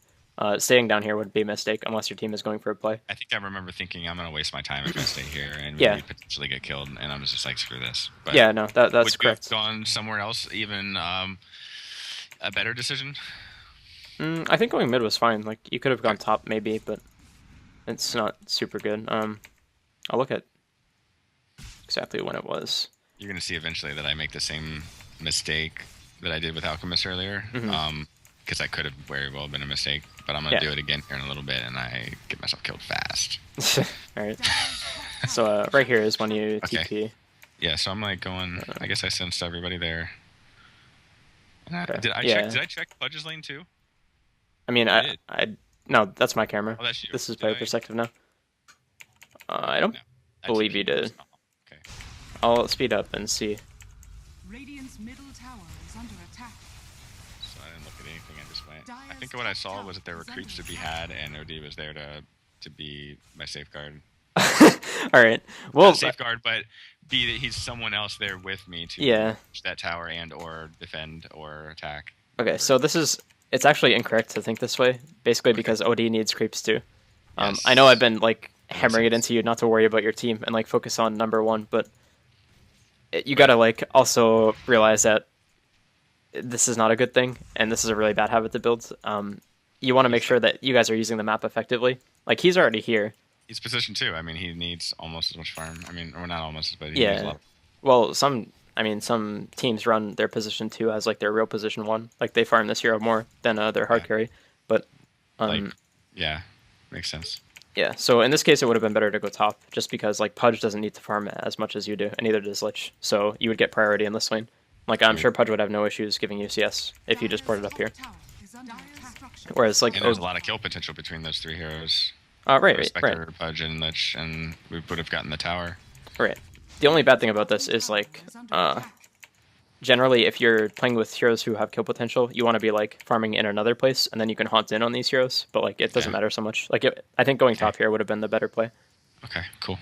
Staying down here would be a mistake unless your team is going for a play.
I think I remember thinking I'm gonna waste my time if I stay here and
Yeah.
maybe potentially get killed, and I'm just like screw this. But
Yeah, no, that's
would you
correct.
have gone somewhere else, even a better decision?
I think going mid was fine. Like you could have gone top maybe, but it's not super good. I'll look at exactly when it was.
You're gonna see eventually that I make the same mistake that I did with Alchemist earlier. Because I could have very well been a mistake, but I'm gonna do it again here in a little bit, and I get myself killed fast.
All right. So right here is when you
Okay.
TP.
Yeah, so I'm like going. I guess I sensed everybody there.
Okay.
Did I
Yeah.
check? Did I check Pudge's lane too?
I mean,
did.
I no, that's my camera.
Oh, that's you.
This is
Did
player
I-
perspective now. I don't
No. I
believe
TP'd.
you did.
Okay.
I'll speed up and see.
Radiant's middle tower is under attack.
So I didn't look at anything. I just went. I think what I saw was that there were creeps to be had, and OD was there to be my safeguard.
All right. Well,
Not safeguard, but be that he's someone else there with me to
yeah.
push that tower and or defend or attack.
Okay, so it's actually incorrect to think this way, basically because OD needs creeps too.
Yes.
I know I've been like
makes
hammering it
sense.
into you not to worry about your team and like focus on number one, but you gotta like also realize that this is not a good thing and this is a really bad habit to build. You want to make sure that you guys are using the map effectively. Like he's already here.
He's position 2. I mean, he needs almost as much farm. I mean, or not almost, but he needs a
Yeah.
lot.
Well, some teams run their position 2 as like their real position 1. Like they farm this hero more than their hard
Yeah.
carry. But
Like, yeah, makes sense.
yeah, so in this case, it would have been better to go top, just because like Pudge doesn't need to farm as much as you do, and neither does Lich. So you would get priority in this lane. Like I'm sure Pudge would have no issues giving you CS if you just ported up here. Whereas like
And there's a lot of kill potential between those 3 heroes.
right,
Spectre, Pudge, and Lich, and we would have gotten the tower.
right. The only bad thing about this is like generally if you're playing with heroes who have kill potential, you want to be like farming in another place, and then you can haunt in on these heroes. But like it doesn't
Yeah.
matter so much. Like I think going top here would have been the better play.
Okay, cool.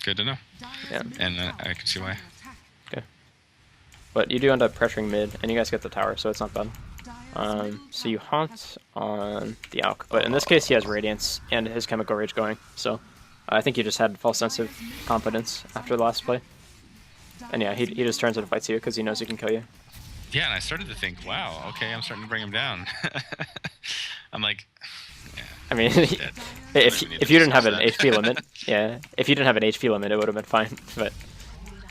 Good to know.
Yeah.
And I can see why.
But you do end up pressuring mid, and you guys get the tower, so it's not bad. So you haunt on the Alk, but in this case he has Radiance and his Chemical Rage going, so I think he just had false sense of confidence after the last play. And yeah, he just turns and fights you because he knows he can kill you.
Yeah, and I started to think, wow, okay, I'm starting to bring him down. I'm like, yeah.
I mean,
Dead.
if you didn't have an
That.
HP limit, yeah, if you didn't have an HP limit, it would have been fine, but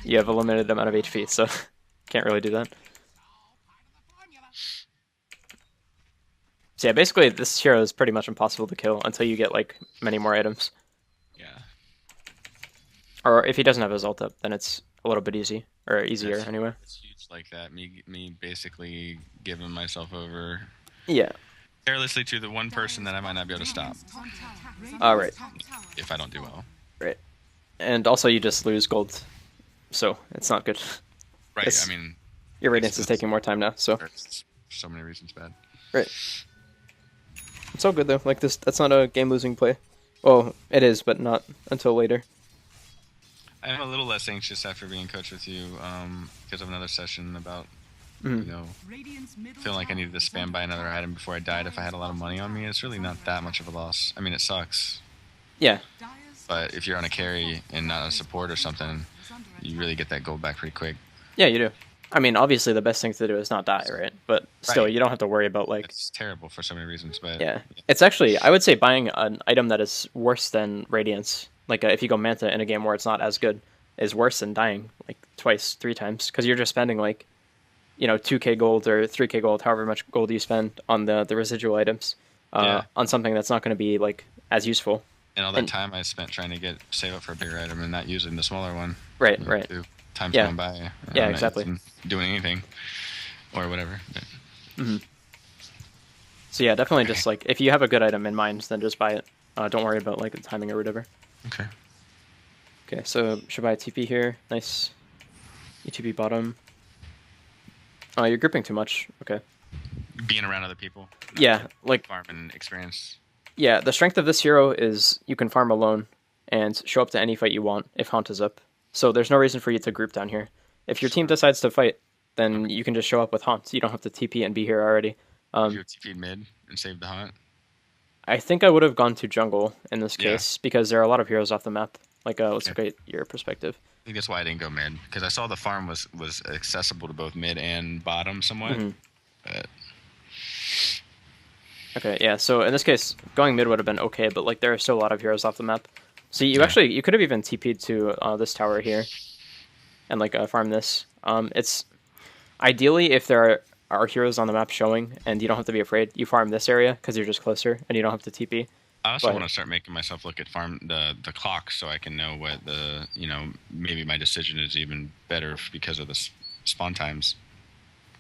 you have a limited amount of HP, so can't really do that. So yeah, basically this hero is pretty much impossible to kill until you get like many more items.
Yeah.
Or if he doesn't have his ult up, then it's a little bit easier
That's-
anyway.
It's huge like that. Me basically giving myself over
Yeah.
carelessly to the one person that I might not be able to stop
Right.
if I don't do well.
Right. And also you just lose gold, so it's not good.
Right.
It's-
I mean,
Your Radiance is
that's-
taking more time now, so
it's for so many reasons bad.
right. It's all good though. Like that's not a game-losing play. Well, it is, but not until later.
I'm a little less anxious after being coached with you because of another session about
Mhm.
you know feeling like I needed to spam buy another item before I died if I had a lot of money on me. It's really not that much of a loss. I mean, it sucks,
Yeah.
but if you're on a carry and not a support or something, you really get that gold back pretty quick.
Yeah, you do. I mean, obviously the best thing to do is not die, right? But still,
Right.
you don't have to worry about like.
It's terrible for so many reasons, but
Yeah, it's actually I would say buying an item that is worse than Radiance, like if you go Manta in a game where it's not as good, is worse than dying like twice, 3 times, because you're just spending like, 2k gold or 3k gold, however much gold you spend on the residual items,
Yeah.
on something that's not going to be like as useful.
and all that
and-
time I spent trying to save up for a bigger item and not using the smaller one.
Right,
you know,
right.
too. Time's
Yeah.
going by. and
Yeah,
I'm not
exactly.
even doing anything or whatever. But
So yeah, definitely just like if you have a good item in mind, then just buy it. Don't worry about like the timing or whatever.
okay.
Okay, so should buy a TP here. Nice. ETP bottom. Oh, you're gripping too much. Okay.
Being around other people. not
Yeah,
to
like
farm and experience.
yeah, the strength of this hero is you can farm alone and show up to any fight you want if Haunt is up. So there's no reason for you to group down here. If your team decides to fight, then you can just show up with Haunt. You don't have to TP and be here already.
You TP'd mid and saved the hunt.
I think I would have gone to jungle in this
Yeah.
case because there are a lot of heroes off the map. Like, let's
Okay.
look at your perspective.
I think that's why I didn't go mid, because I saw the farm was accessible to both mid and bottom somewhat.
Mhm.
But
Okay, yeah. So in this case, going mid would have been okay, but like there are still a lot of heroes off the map. So you
Yeah.
actually you could have even TP'd to this tower here, and like farm this. It's ideally if there are heroes on the map showing, and you don't have to be afraid. You farm this area because you're just closer, and you don't have to TP.
I also
But-
want to start making myself look at farm the clock so I can know what the maybe my decision is even better because of the spawn times.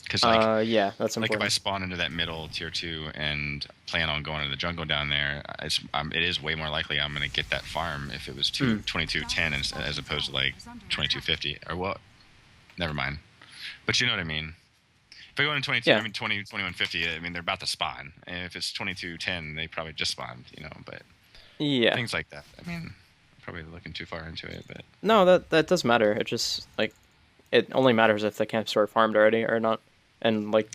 Because
yeah, that's
like if I
important.
spawn into that middle tier 2 and plan on going to the jungle down there, it is way more likely I'm going to get that farm if it was 2210 as opposed to like 2250 or what? Never mind. But you know what I mean. If I go in 22,
Yeah.
I mean 2150. I mean they're about to spawn, and if it's 2210, they probably just spawned. But
Yeah.
things like that. I mean, I'm probably looking too far into it, but
No, that does matter. It just like it only matters if the camp's sort of farmed already or not, and like,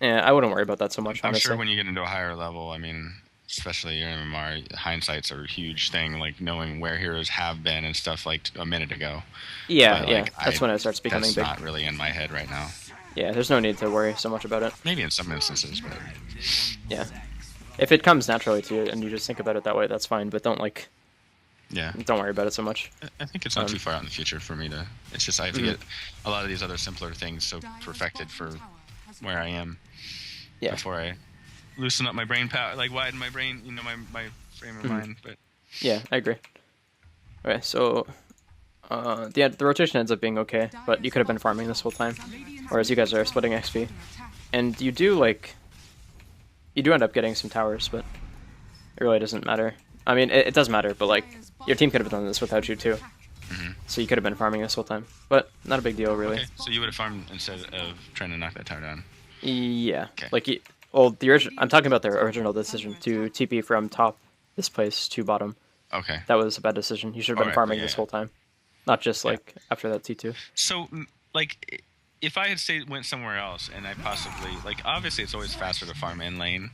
yeah, I wouldn't worry about that so much.
I'm
Honestly.
sure when you get into a higher level, I mean, especially your MMR, hindsight's a huge thing. Like knowing where heroes have been and stuff like a minute ago.
Yeah,
But,
yeah.
like,
That's when it starts becoming
that's
big.
not really in my head right now.
Yeah, there's no need to worry so much about it.
Maybe in some instances, but
Yeah. If it comes naturally to you and you just think about it that way, that's fine. But don't
yeah.
don't worry about it so much.
I think it's not too far out in the future for me to. It's just I have to get a lot of these other simpler things so perfected for where I am
Yeah.
before I loosen up my brain power, like widen my brain, my frame of mind. But
Yeah, I agree. Okay, so the rotation ends up being okay, but you could have been farming this whole time, whereas you guys are splitting XP, and you do end up getting some towers, but it really doesn't matter. I mean, it does matter, but like your team could have done this without you too, so you could have been farming this whole time, but not a big deal really.
okay, so you would have farmed instead of trying to knock that tower down.
Yeah,
Okay.
like well, I'm talking about the original decision to TP from top this place to bottom.
Okay.
That was a bad decision. You should have been
Alright,
farming
yeah,
this
yeah.
whole time, not just like after that T2.
So, like, if I had went somewhere else and I possibly, like, obviously it's always faster to farm in lane,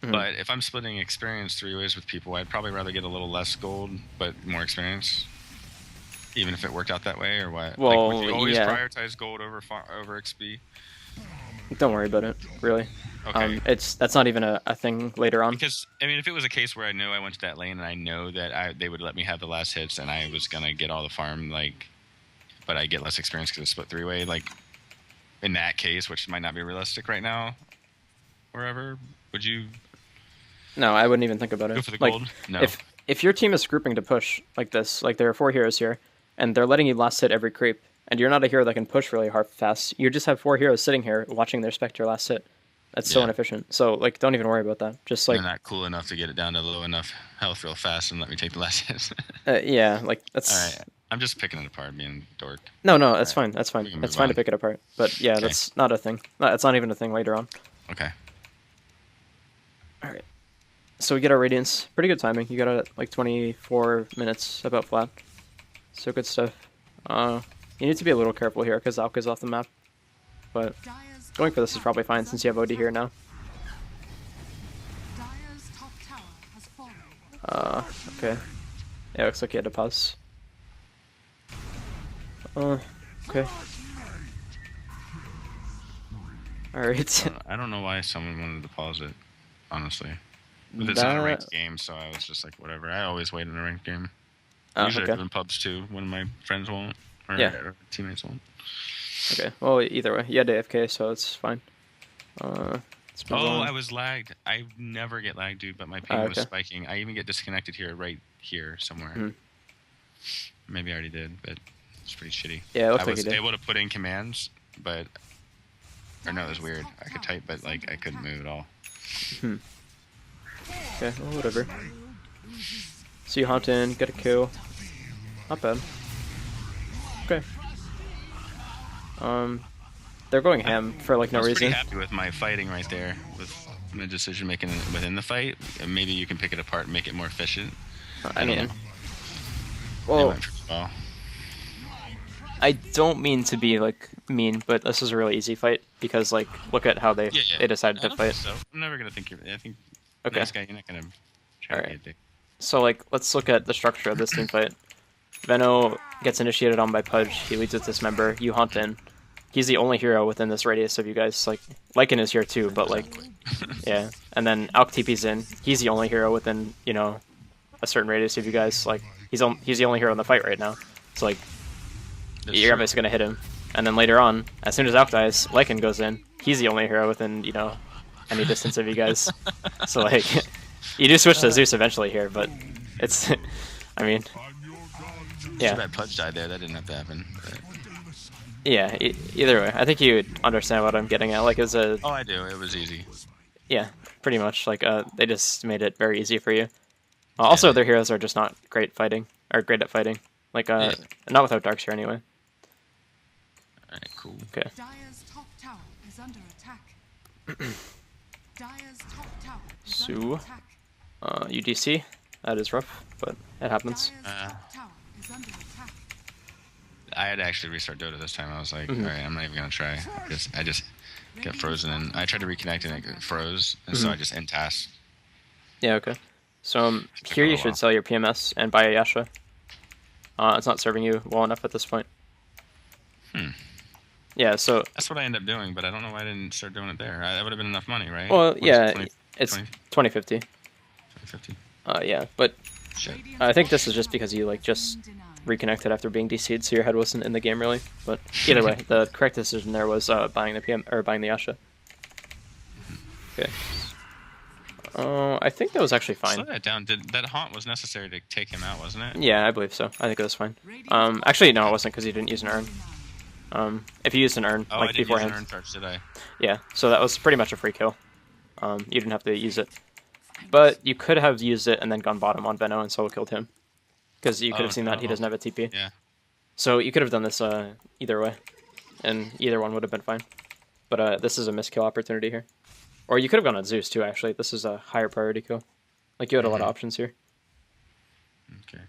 but if I'm splitting experience 3 ways with people, I'd probably rather get a little less gold but more experience, even if it worked out that way, or what?
Well,
like, would you always
yeah.
prioritize gold over XP?
Don't worry about it, really.
Okay.
That's not even a thing later on.
Because I mean, if it was a case where I know I went to that lane and I know that they would let me have the last hits and I was gonna get all the farm, like, but I get less experience because it's split 3-way, like, in that case, which might not be realistic right now, wherever, would you
No, I wouldn't even think about it.
go for the
Like,
gold? No.
if your team is grouping to push like this, like there are 4 heroes here, and they're letting you last hit every creep, and you're not a hero that can push really hard fast, you just have 4 heroes sitting here watching their Spectre last hit. That's so
Yeah.
inefficient. So like, don't even worry about that. Just like,
They're not cool enough to get it down to low enough health real fast and let me take the last hits.
yeah, like that's.
All right, I'm just picking it apart, being dork.
No, that's fine. That's fine.
We can
It's
move
fine to
on.
pick it apart. But yeah,
Okay.
that's not a thing. It's not even a thing later on.
Okay.
All right. So we get our radiance. Pretty good timing. You got it at like 24 minutes, about flat. So good stuff. You need to be a little careful here because Alka's off the map. But going for this is probably fine since you have OD here now.
Dire's top tower has fallen.
Okay. Yeah, looks like he had to pause. Okay. Alright.
I don't know why someone wanted to pause it, honestly. But it's not a
That-
ranked game, so I was just like, whatever. I always wait in a ranked game.
Oh,
Usually I
okay.
do in pubs too, when my friends won't, or,
Yeah.
or teammates won't.
Okay. Well, either way, you had AFK, so it's fine. Let's move
Oh,
on.
I was lagged. I never get lagged, dude, but my ping was
okay.
spiking. I even get disconnected here, right here, somewhere.
Mhm.
Maybe I already did, but it's pretty shitty.
Yeah, it looks
I
like
was
you did.
able to put in commands, but... Or no, it was weird. I could type, but like I couldn't move at all.
Okay, well, whatever. So you hunt in, get a kill. Not bad. Okay. They're going ham for like no
I was
reason.
pretty happy with my fighting right there, with my decision making within the fight. And maybe you can pick it apart and make it more efficient.
I mean,
They
well,
went for the ball.
I don't mean to be like mean, but this is a really easy fight because like look at how they
Yeah, yeah.
they decided
I
to
don't
fight.
think so. I'm never gonna think you're. I think
Okay.
Nice guy, you're not gonna try to be a dick.
So like, let's look at the structure of this team fight. Venno gets initiated on by Pudge. He leads with Dismember. You hunt in. He's the only hero within this radius of you guys. Like, Lycan is here too, but like, yeah. And then Alk TP's in. He's the only hero within, you know, a certain radius of you guys. Like, he's the only hero in the fight right now. So like, you're obviously gonna hit him. And then later on, as soon as Alk dies, Lycan goes in. He's the only hero within, you know, any distance of you guys. So like, you do switch to Zeus eventually here, but it's, I mean, yeah.
Too bad Pudge died there. That didn't have to happen. But...
Yeah. Either way, I think you understand what I'm getting at. Like, it's a.
Oh, I do. It was easy.
Yeah, pretty much. Like, they just made it very easy for you. Also, their heroes are just not great at fighting. Like, not without Darkseer anyway.
Alright, cool.
Okay.
Dire's top tower is under attack. Dire's top tower is
So,
under attack.
UDC. That is rough, but it happens.
Dire's top tower is under attack.
I had to actually restart Dota this time. I was like, alright, I'm not even gonna try. I just got frozen, and I tried to reconnect and it froze, and so I just end task.
Yeah, okay. So here you should sell your PMS and buy a Yasha. It's not serving you well enough at this point. Yeah, so...
That's what I end up doing, but I don't know why I didn't start doing it there. That would have been enough money, right?
Well, yeah,
20,
it's
20?
2050.
2050.
Yeah, but
Shit.
I think this is just because you, like, just reconnected after being DC'd, so your head wasn't in the game, really. But either way, the correct decision there was buying the Yasha. Okay. I think that was actually fine.
Slow that down. That haunt was necessary to take him out, wasn't it?
Yeah, I believe so. I think it was fine. Actually, no, it wasn't because you didn't use an urn. If you used an urn,
Oh,
like
I didn't
beforehand.
use an urn charge, did I?
Yeah, so that was pretty much a free kill. You didn't have to use it. But you could have used it and then gone bottom on Venno and solo killed him. Because you could have seen that he doesn't have a TP.
Yeah.
So you could have done this either way. And either one would have been fine. But this is a miskill opportunity here. Or you could have gone on Zeus too, actually. This is a higher priority kill. Like, you had a lot of options here.
Okay.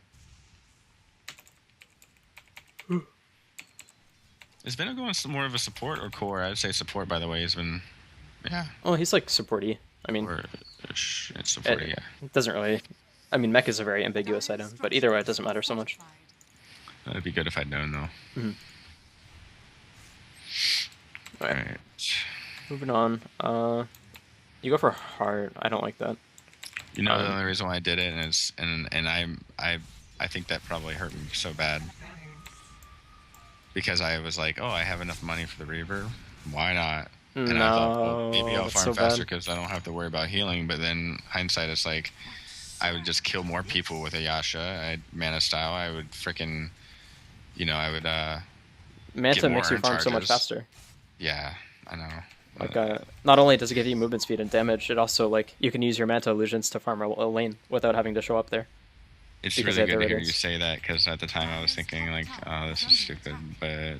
Is Venno going more of a support or core? I'd say support, by the way. He's been... Yeah.
Oh, he's like supporty. I mean...
It's support, yeah.
It doesn't really... I mean, mech is a very ambiguous item. But either way, it doesn't matter so much.
That'd be good if I'd known, though. Alright.
Moving on. You go for heart. I don't like that.
You know the only reason why I did it, and I think that probably hurt me so bad. Because I was like, oh, I have enough money for the Reaver. Why not? And I thought, well, maybe I'll farm faster because I don't have to worry about healing. But then hindsight, it's like I would just kill more people with a Yasha. I had mana style. I would freaking, I would.
Manta makes you farm so much faster.
Yeah, I know.
Like, not only does it give you movement speed and damage, it also, like, you can use your Manta illusions to farm a lane without having to show up there.
It's really good to hear you say that, because at the time I was thinking, like, oh, this is stupid, but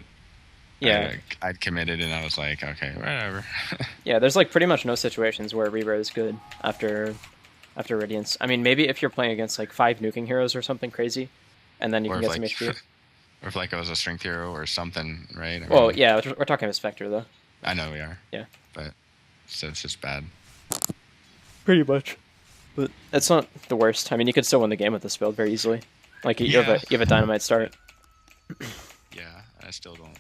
yeah,
I'd committed and I was like, okay, whatever.
Yeah, there's, like, pretty much no situations where Reaver is good after Radiance. I mean, maybe if you're playing against, like, 5 nuking heroes or something crazy, and then you can get some HP.
Or if, like, I was a strength hero or something, right? I
mean, yeah, we're talking about SPECTRE, though.
I know we are.
Yeah.
But so it's just bad.
Pretty much. But it's not the worst. I mean, you could still win the game with this build very easily. Like, you have a dynamite start.
Yeah, I still don't.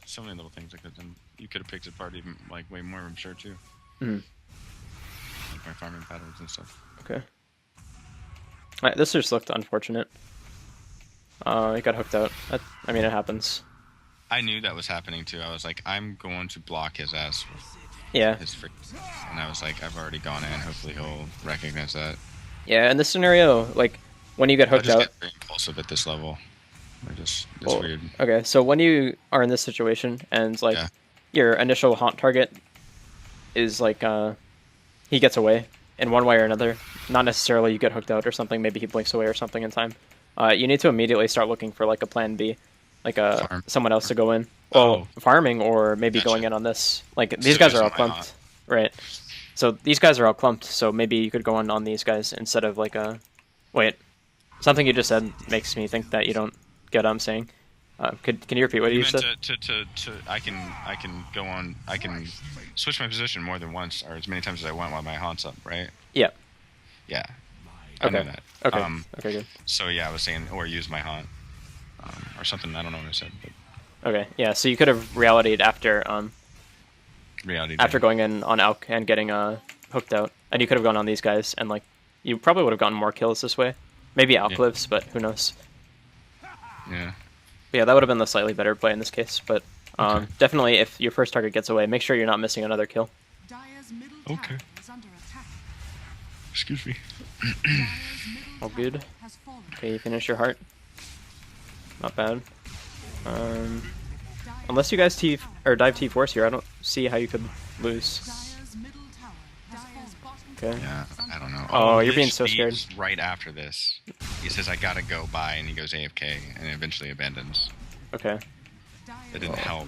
So many little things I could have done. You could have picked apart even, like, way more, I'm sure, too. Like my farming patterns and stuff.
Okay. Alright, this just looked unfortunate. It got hooked out. I mean, it happens.
I knew that was happening too. I was like, I'm going to block his ass.
Yeah.
And I was like, I've already gone in. Hopefully he'll recognize that.
Yeah, in this scenario, like, when you get hooked out...
I just get very impulsive at this level. It's weird.
Okay, so when you are in this situation, and, like, your initial haunt target is, like, he gets away in one way or another. Not necessarily you get hooked out or something. Maybe he blinks away or something in time. You need to immediately start looking for, like, a plan B. Like, someone else to go in. Well, farming or maybe going in on this. Like, these guys are all clumped. Right. So these guys are all clumped, so maybe you could go in on these guys instead of, like, Wait. Something you just said makes me think that you don't get what I'm saying. Can you repeat what you said?
I can go on. I can switch my position more than once or as many times as I want while my haunt's up, right?
Yeah.
Yeah. I know
Okay.
that.
Okay. Okay. Good.
So yeah, I was saying, or use my haunt, or something. I don't know what I said, but
Okay. Yeah. So you could have reality'd
reality.
after
Did.
going in on Alk and getting hooked out, and you could have gone on these guys, and like you probably would have gotten more kills this way. Maybe Alk
Yeah.
lives, but who knows?
Yeah.
But yeah, that would have been the slightly better play in this case. But
Okay.
definitely, if your first target gets away, make sure you're not missing another kill.
Dire's middle
Okay.
tower is under attack.
Excuse me.
Dire's middle
All
tower
good.
has fallen.
Okay, you finish your heart. Not bad.
Dire's
Unless you guys T or dive T4s here, I don't see how you could lose.
Dire's middle tower has fallen. Bottom
Okay.
Yeah, I don't know.
Oh, you're being
Lich
so scared.
leaves right after this. He says, I gotta go by, and he goes AFK, and eventually abandons.
Okay.
That didn't help.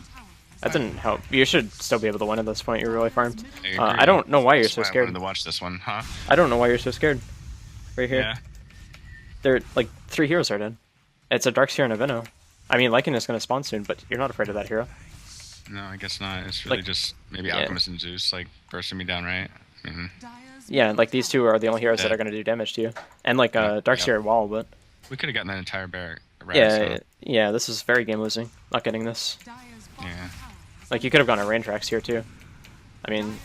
That didn't help. You should still be able to win at this point. You're really farmed.
I agree.
I don't know why you're
That's
so
why I
scared.
wanted to watch this one, huh?
I don't know why you're so scared. Right here.
Yeah.
They're like 3 heroes are dead. It's a Darkseer and a Veno. I mean, Lycan is going to spawn soon, but you're not afraid of that hero.
No, I guess not. It's really
Like,
just maybe
yeah.
Alchemist and Zeus, like, bursting me down, right?
Yeah, like these two are the only heroes that
Dead.
are going to do damage to you. And like
Yeah,
Darkseer
yeah.
and Wall, but
We could have gotten that entire barrack.
yeah, yeah, this is very game losing. Not getting this.
Yeah.
Like you could have gone a rain tracks here too. I mean,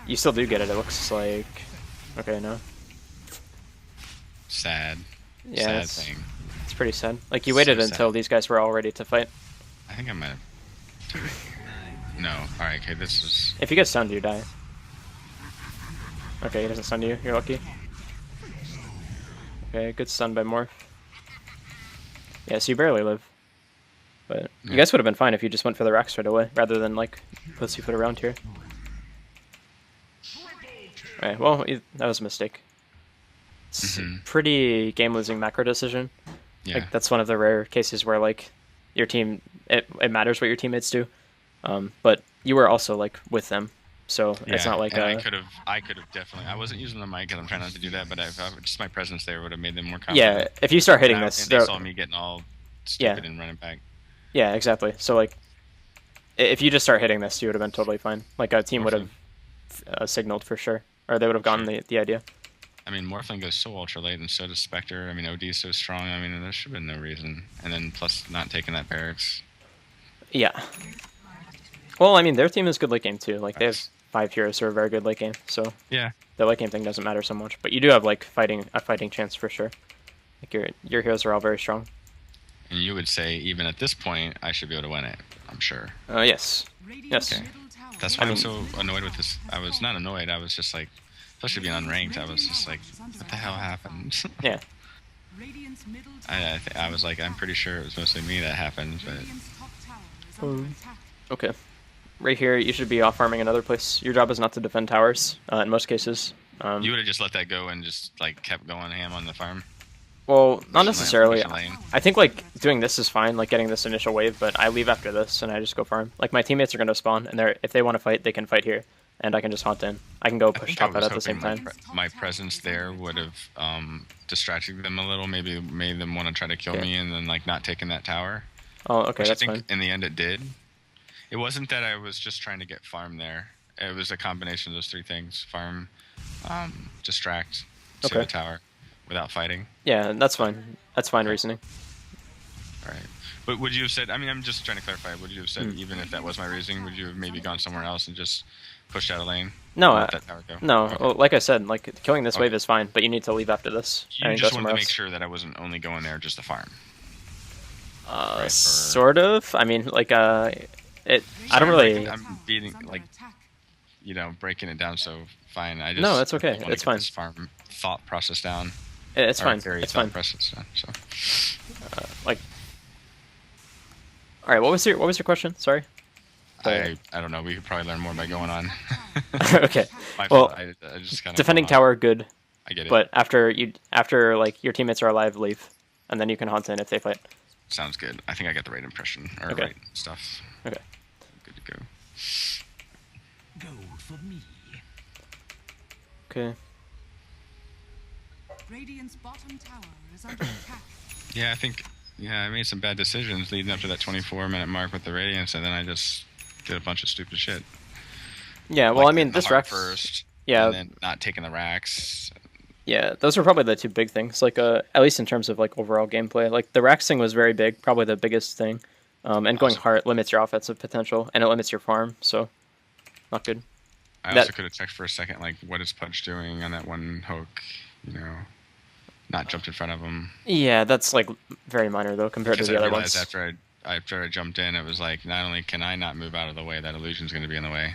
you still do get it. It looks like okay, no.
Sad.
Yeah,
Sad
it's,
thing.
it's pretty sad. Like you waited
So
until
sad.
these guys were all ready to fight.
I think I might have. No. Alright, okay, this is.
If you get stunned, you die. Okay, he doesn't stun you. You're lucky. Okay, good stun by Morph. Yeah, so you barely live. But you
Yeah.
guys would have been fine if you just went for the racks right away, rather than like pussyfoot around here. Alright, well, that was a mistake. It's a pretty game-losing macro decision.
Yeah.
Like that's one of the rare cases where like your team, it matters what your teammates do. But you were also like with them, so it's not like
and I could have definitely. I wasn't using the mic because I'm trying not to do that, but just my presence there would have made them more confident.
yeah. If you start hitting
And
this,
and they
they're-
saw me getting all
Yeah.
stupid and running back.
yeah, exactly. So like, if you just start hitting this, you would have been totally fine. Like a team would have signaled for sure, or they would have gotten the idea.
I mean, Morphling goes so ultra late, and so does Spectre. I mean, OD is so strong. I mean, there should have been no reason. And then plus not taking that barracks.
Yeah. Well, I mean, their team is good late game too. Like they have 5 heroes who are very good late game, so
Yeah.
the late game thing doesn't matter so much. But you do have like a fighting chance for sure. Like your heroes are all very strong.
And you would say, even at this point, I should be able to win it. I'm sure.
Yes. Yes.
Okay. That's why I'm so annoyed with this. I was not annoyed. I was just like, especially being unranked, I was just like, what the hell happened?
Yeah.
I was like, I'm pretty sure it was mostly me that happened, but
Okay. Right here, you should be off farming another place. Your job is not to defend towers, in most cases.
you would have just let that go and just like kept going ham on the farm.
Well, not
Pushing
necessarily.
lane.
I think like doing this is fine, like getting this initial wave, but I leave after this and I just go farm. Like my teammates are going to spawn, and if they want to fight, they can fight here, and I can just haunt in. I can go
I
push
think I
top out
was
at the same
hoping
time.
my presence there would have distracted them a little, maybe made them want to try to kill
Okay.
me, and then like not taking that tower.
Oh, okay,
Which
that's
I think
fine.
in the end it did. It wasn't that I was just trying to get farm there. It was a combination of those 3 things: farm, distract, save
Okay.
the tower, without fighting.
Yeah, that's fine. That's fine reasoning.
All right. But would you have said? I mean, I'm just trying to clarify. Would you have said, even if that was my reasoning, would you have maybe gone somewhere else and just pushed out a lane?
No,
And let that tower go?
No,
Okay.
well, like I said, like killing this
Okay.
wave is fine, but you need to leave after this
You
and go
just wanted
somewhere
to make
else.
sure that I wasn't only going there just to farm. Right,
Sort of. I mean, like I don't
Sorry,
really.
like, I'm beating, like, breaking it down so fine. I just
No, it's okay.
wanna
It's
get
fine.
This farm thought process down.
It's
Or
fine.
theory
It's
thought
fine.
process down. So
Like, all right. What was your question? Sorry.
I don't know. We could probably learn more by going on.
Okay.
My
Well,
fault. I just kind of
defending tower good,
I get it.
but after like your teammates are alive, leave, and then you can haunt in if they fight.
Sounds good. I think I got the right impression or
Okay.
right stuff.
Okay.
Good to go.
Go for me.
Okay.
Radiant's bottom tower is under attack.
Yeah, I think. Yeah, I made some bad decisions leading up to that 24-minute mark with the Radiance, and then I just did a bunch of stupid shit.
Yeah. Well,
Like
I mean,
the
this
heart
Rex.
first.
Yeah,
and then not taking the racks.
yeah, those were probably the two big things. Like, at least in terms of like overall gameplay, like the Rax thing was very big, probably the biggest thing. And going
Also,
hard limits your offensive potential, and it limits your farm, so not good.
I
That
also could have checked for a second, like, what is Pudge doing on that one hook? You know, not jumped in front of him.
yeah, that's like very minor though compared to
Because
the
I
other
realized
ones.
after I jumped in, it was like, not only can I not move out of the way, that illusion's going to be in the way.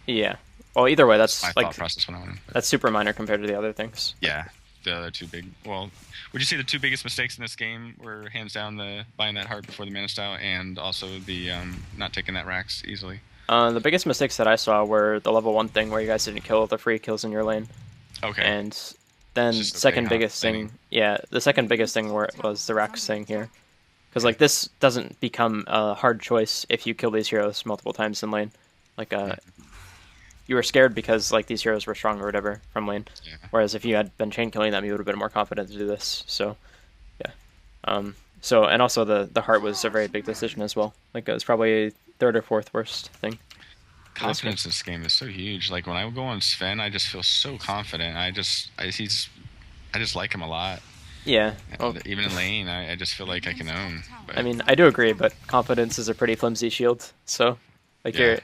Yeah. Well, either way,
That's my
that's
thought
like
process when I went in. But
that's super minor compared to the other things.
yeah, the other two big. Well, would you say the two biggest mistakes in this game were hands down the buying that heart before the mana style, and also the not taking that racks easily?
The biggest mistakes that I saw were the level 1 thing where you guys didn't kill the free kills in your lane,
Okay.
and then
It's just okay,
second
huh?
biggest
Laning.
thing, yeah, the second biggest thing was the Rax thing here, because like this doesn't become a hard choice if you kill these heroes multiple times in lane, like you were scared because like these heroes were strong or whatever from lane,
Yeah.
whereas if you had been chain killing them, you would have been more confident to do this. So, yeah. So and also the heart was a very big decision as well. Like it was probably third or fourth worst thing.
Confidence in this game is so huge. Like when I go on Sven, I just feel so confident. I just like him a lot.
Yeah.
And
Well,
even in lane, I just feel like I can own. But
I mean, I do agree, but confidence is a pretty flimsy shield. So, like
Yeah.
you're,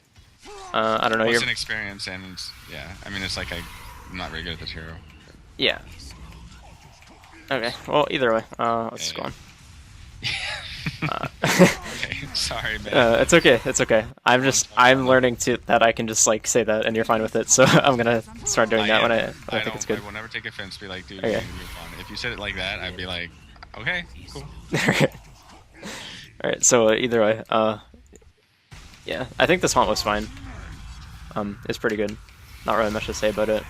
I don't know,
well, it's
you're,
an experience, and yeah. I mean, it's like I'm not very good at this hero.
yeah. Okay. Well, either way, let's go on.
Okay, sorry, man.
It's okay. It's okay. I'm learning that I can just like say that and you're fine with it. So I'm gonna start doing that when I think it's good.
I will never take offense. Be like, dude,
Okay.
you're fun. If you said it like that, I'd be like, okay, cool.
All right. So either way, yeah, I think this haunt was fine. It's pretty good. Not really much to say about it.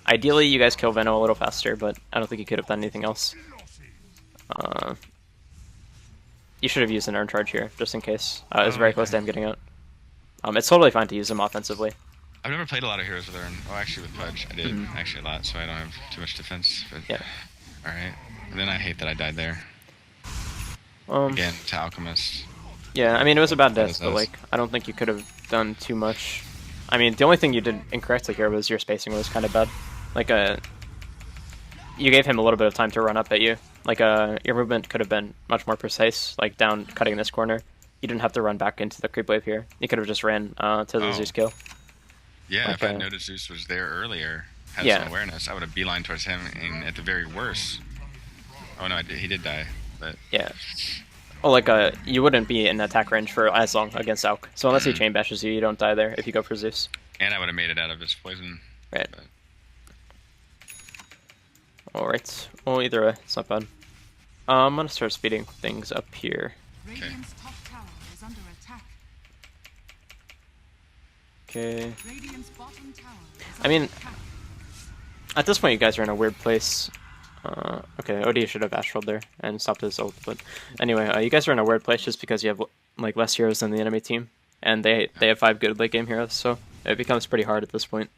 Ideally, you guys kill Venom a little faster, but I don't think you could have done anything else. You should have used an urn charge here, just in case. It was very close to him getting out. It's totally fine to use him offensively.
I've never played a lot of heroes with Urn. Oh, actually, with Pudge, I did actually a lot, so I don't have too much defense. But
Yeah.
all right. And then I hate that I died there
Um,
again to Alchemist.
yeah, I mean, it was a bad
That
death,
was
but
us.
like, I don't think you could have done too much. I mean, the only thing you did incorrectly here was your spacing was kind of bad. Like, you gave him a little bit of time to run up at you. Like, your movement could have been much more precise, like down cutting this corner. You didn't have to run back into the creep wave here. You could have just ran to the
Oh.
Zeus kill.
Yeah, if I
Okay.
noticed Zeus was there earlier, had
Yeah.
some awareness, I would have beeline towards him, and at the very worst. Oh no, he did die, but
Yeah. Well, like, you wouldn't be in attack range for as long against Alk. So unless he chain bashes you, you don't die there if you go for Zeus.
and I would have made it out of his poison.
Right.
But
Alright. Well, either way, it's not bad. I'm gonna start speeding things up here.
Radiant's top tower is under attack.
Okay.
Radiant's bottom tower is
I mean,
under attack.
at this point, you guys are in a weird place. Okay, OD should have astraled there and stopped his ult, but anyway, you guys are in a weird place just because you have like less heroes than the enemy team, and they have 5 good late game heroes, so it becomes pretty hard at this point.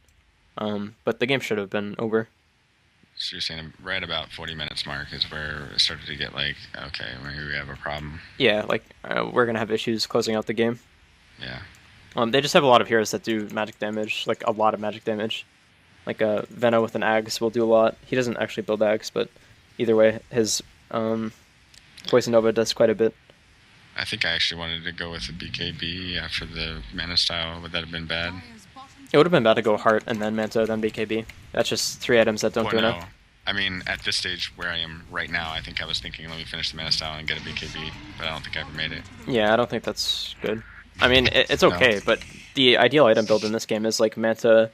But the game should have been over.
so you're saying right about 40 minutes mark is where it started to get like, okay, maybe we have a problem.
Yeah, like we're gonna have issues closing out the game.
Yeah.
They just have a lot of heroes that do magic damage, like a lot of magic damage. Like Veno with an Ags will do a lot. He doesn't actually build Ags, but either way, his Poison Nova does quite a bit.
I think I actually wanted to go with the BKB after the mana style. Would that have been bad?
Dire's bottom
It would have been bad to go Heart and then Manta, then BKB. That's just 3 items that don't
Or
do
no.
enough.
I mean, at this stage where I am right now, I think I was thinking, let me finish the mana style and get a BKB, but I don't think I ever made it.
Yeah, I don't think that's good. I mean, it's
No.
okay, but the ideal item build in this game is like Manta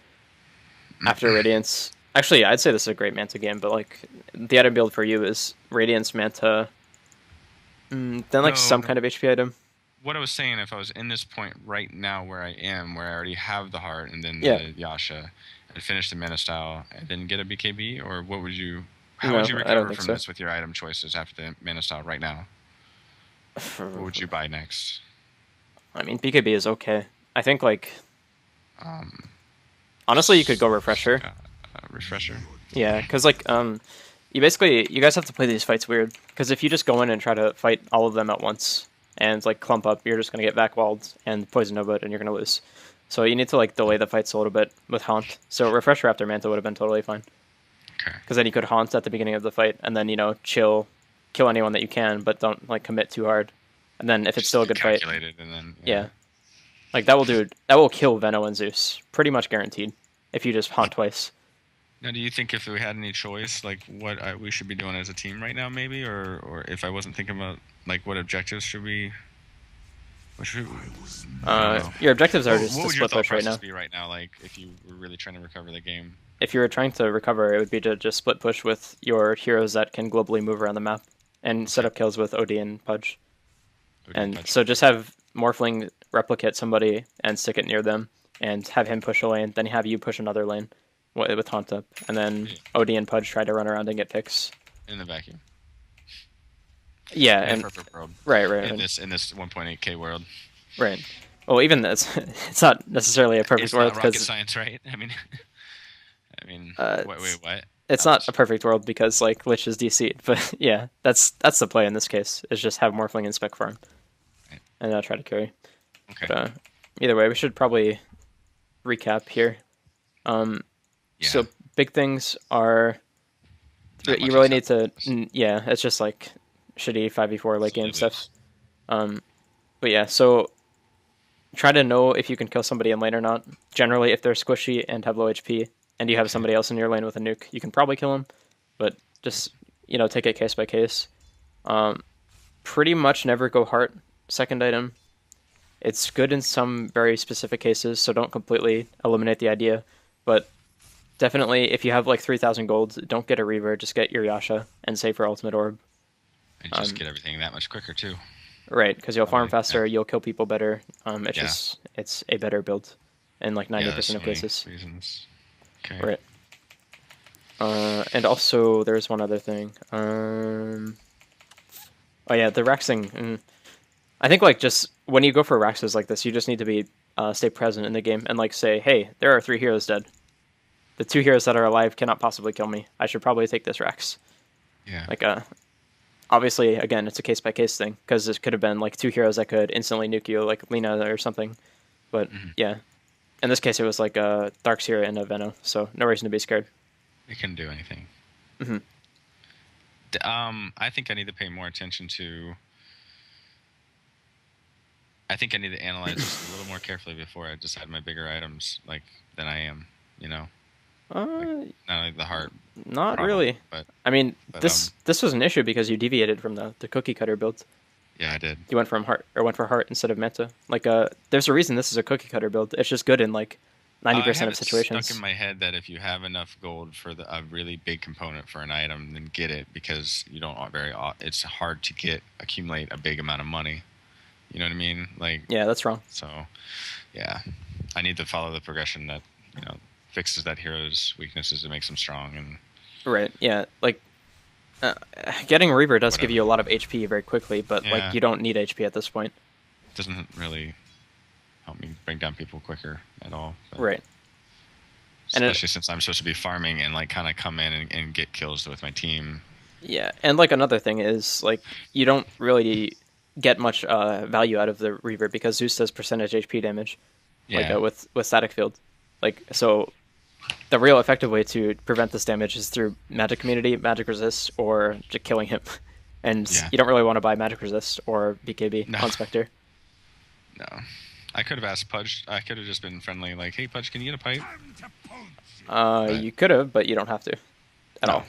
after Radiance. Actually, I'd say this is a great Manta game, but like the item build for you is Radiance, Manta, then like
No.
some kind of HP item.
What I was saying, if I was in this point right now where I am, where I already have the heart and then
Yeah.
the Yasha, and finish the mana style and then get a BKB, or what would you? How
No,
would you
I don't
recover
think
from
so.
this with your item choices after the mana style right now? What would you buy next?
I mean, BKB is okay. I think like
Um,
honestly, you could go Refresher.
refresher.
Yeah, because like you guys have to play these fights weird. Because if you just go in and try to fight all of them at once and like clump up, you're just gonna get back walled and poison nova and you're gonna lose. So you need to like delay the fights a little bit with Haunt. So Refresh Raptor Manta would have been totally fine.
Okay.
Because then you could Haunt at the beginning of the fight, and then, you know, chill, kill anyone that you can, but don't like commit too hard. And then if it's still a good fight,
Calculated, and then
yeah. Like that will kill Veno and Zeus. Pretty much guaranteed. If you just Haunt twice.
Now, do you think if we had any choice, like what we should be doing as a team right now, maybe, or if I wasn't thinking about like what objectives should we? What should we,
Your objectives are just
what
to
would your
split
thought
push right
process
now.
be right now? Like if you were really trying to recover the game.
If you were trying to recover, it would be to just split push with your heroes that can globally move around the map, and set up kills with OD and Pudge. And so just have Morphling replicate somebody and stick it near them, and have him push a lane, then have you push another lane with Haunt up, and then OD and Pudge try to run around and get picks.
In the vacuum.
Yeah,
In
and
a perfect world.
right.
In this 1.8K world.
Right. Well, even that's it's not necessarily a perfect
It's
world
not rocket
because
science, right? I mean, wait, what?
it's not a perfect world because like Lich is DC'd, but yeah, that's the play in this case is just have Morphling and Spec farm,
Right.
and try to carry.
Okay.
But, either way, we should probably recap here.
Yeah.
So big things are
Not
you
much
really
else
need to yeah, it's just like shitty 5v4 late game stuff. But yeah, so try to know if you can kill somebody in lane or not. Generally, if they're squishy and have low HP, and you have somebody else in your lane with a nuke, you can probably kill them. But just, you know, take it case by case. Pretty much never go heart second item. It's good in some very specific cases, so don't completely eliminate the idea. But definitely, if you have like 3,000 gold, don't get a Reaver, just get your Yasha and save for Ultimate Orb.
And just get everything that much quicker too.
Right, because you'll farm
Okay,
faster,
yeah.
you'll kill people better. It's a better build in like 90%
there's so
of
many
cases.
reasons. Okay.
Right. And also, there's one other thing. Oh yeah, the Raxing. I think like just when you go for Raxes like this, you just need to be stay present in the game and like say, hey, there are 3 heroes dead. The 2 heroes that are alive cannot possibly kill me. I should probably take this Rax.
Yeah.
Like obviously, again, it's a case by case thing because this could have been like 2 heroes that could instantly nuke you, like Lina or something. But yeah, in this case, it was like a Darkseer and a Veno, so no reason to be scared.
It can do anything.
Mm-hmm.
I think I need to pay more attention to. I think I need to analyze this a little more carefully before I decide my bigger items, like than I am. You know, not like the heart.
Not
problem,
really.
But
I mean,
but,
this was an issue because you deviated from the cookie cutter build.
yeah, I did.
You went for heart instead of meta. Like there's a reason this is a cookie cutter build. It's just good in like 90%
I
of
had it
situations.
stuck in my head that if you have enough gold for a really big component for an item, then get it because you don't it's hard to accumulate a big amount of money. You know what I mean? Like
Yeah, that's wrong.
So, yeah, I need to follow the progression that fixes that hero's weaknesses and makes them strong. And
Right. Yeah. Like getting Reaver does give
Whatever.
you a lot of HP very quickly, but
Yeah.
like you don't need HP at this point.
doesn't really help me bring down people quicker at all. But
Right. And
especially since I'm supposed to be farming and like kind of come in and get kills with my team.
Yeah, and like another thing is like you don't really get much value out of the Reaver because Zeus does percentage HP damage,
Yeah.
like with static field. Like so, the real effective way to prevent this damage is through magic community, magic resist, or just killing him. And
Yeah.
you don't really want to buy magic resist or BKB
No.
on Spectre.
No, I could have asked Pudge. I could have just been friendly, like, "Hey, Pudge, can you get a pipe?"
You could have, but you don't have to at
No.
all.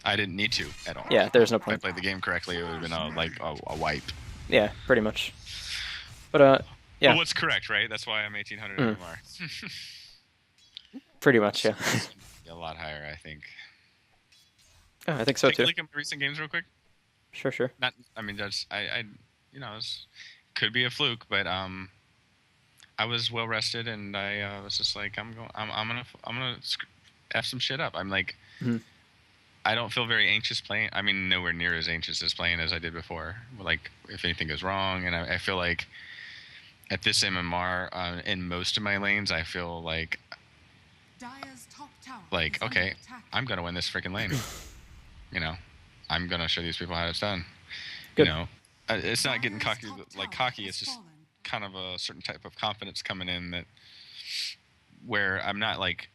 I didn't need to at all.
Yeah, there's no
If I
point.
played the game correctly, it would have been a wipe.
Yeah, pretty much. But yeah,
Well, what's correct, right? That's why I'm 1800 MMR.
pretty much. Yeah,
A lot higher, I think.
I think so
Take
too.
a look at my recent games real quick.
Sure.
Not, I mean, that's could be a fluke, but I was well rested, and I was just like, I'm gonna f some shit up. I'm like,
Mhm.
I don't feel very anxious playing. I mean, nowhere near as anxious as playing as I did before. Like, if anything goes wrong, and I feel like at this MMR, in most of my lanes, I feel like
Dire's top tower is under
okay,
attack.
I'm gonna win this freaking lane. I'm gonna show these people how it's done.
Good.
It's not getting
Dire's
cocky.
top
Like
tower
cocky,
has
it's just
fallen.
kind of a certain type of confidence coming in that where I'm not like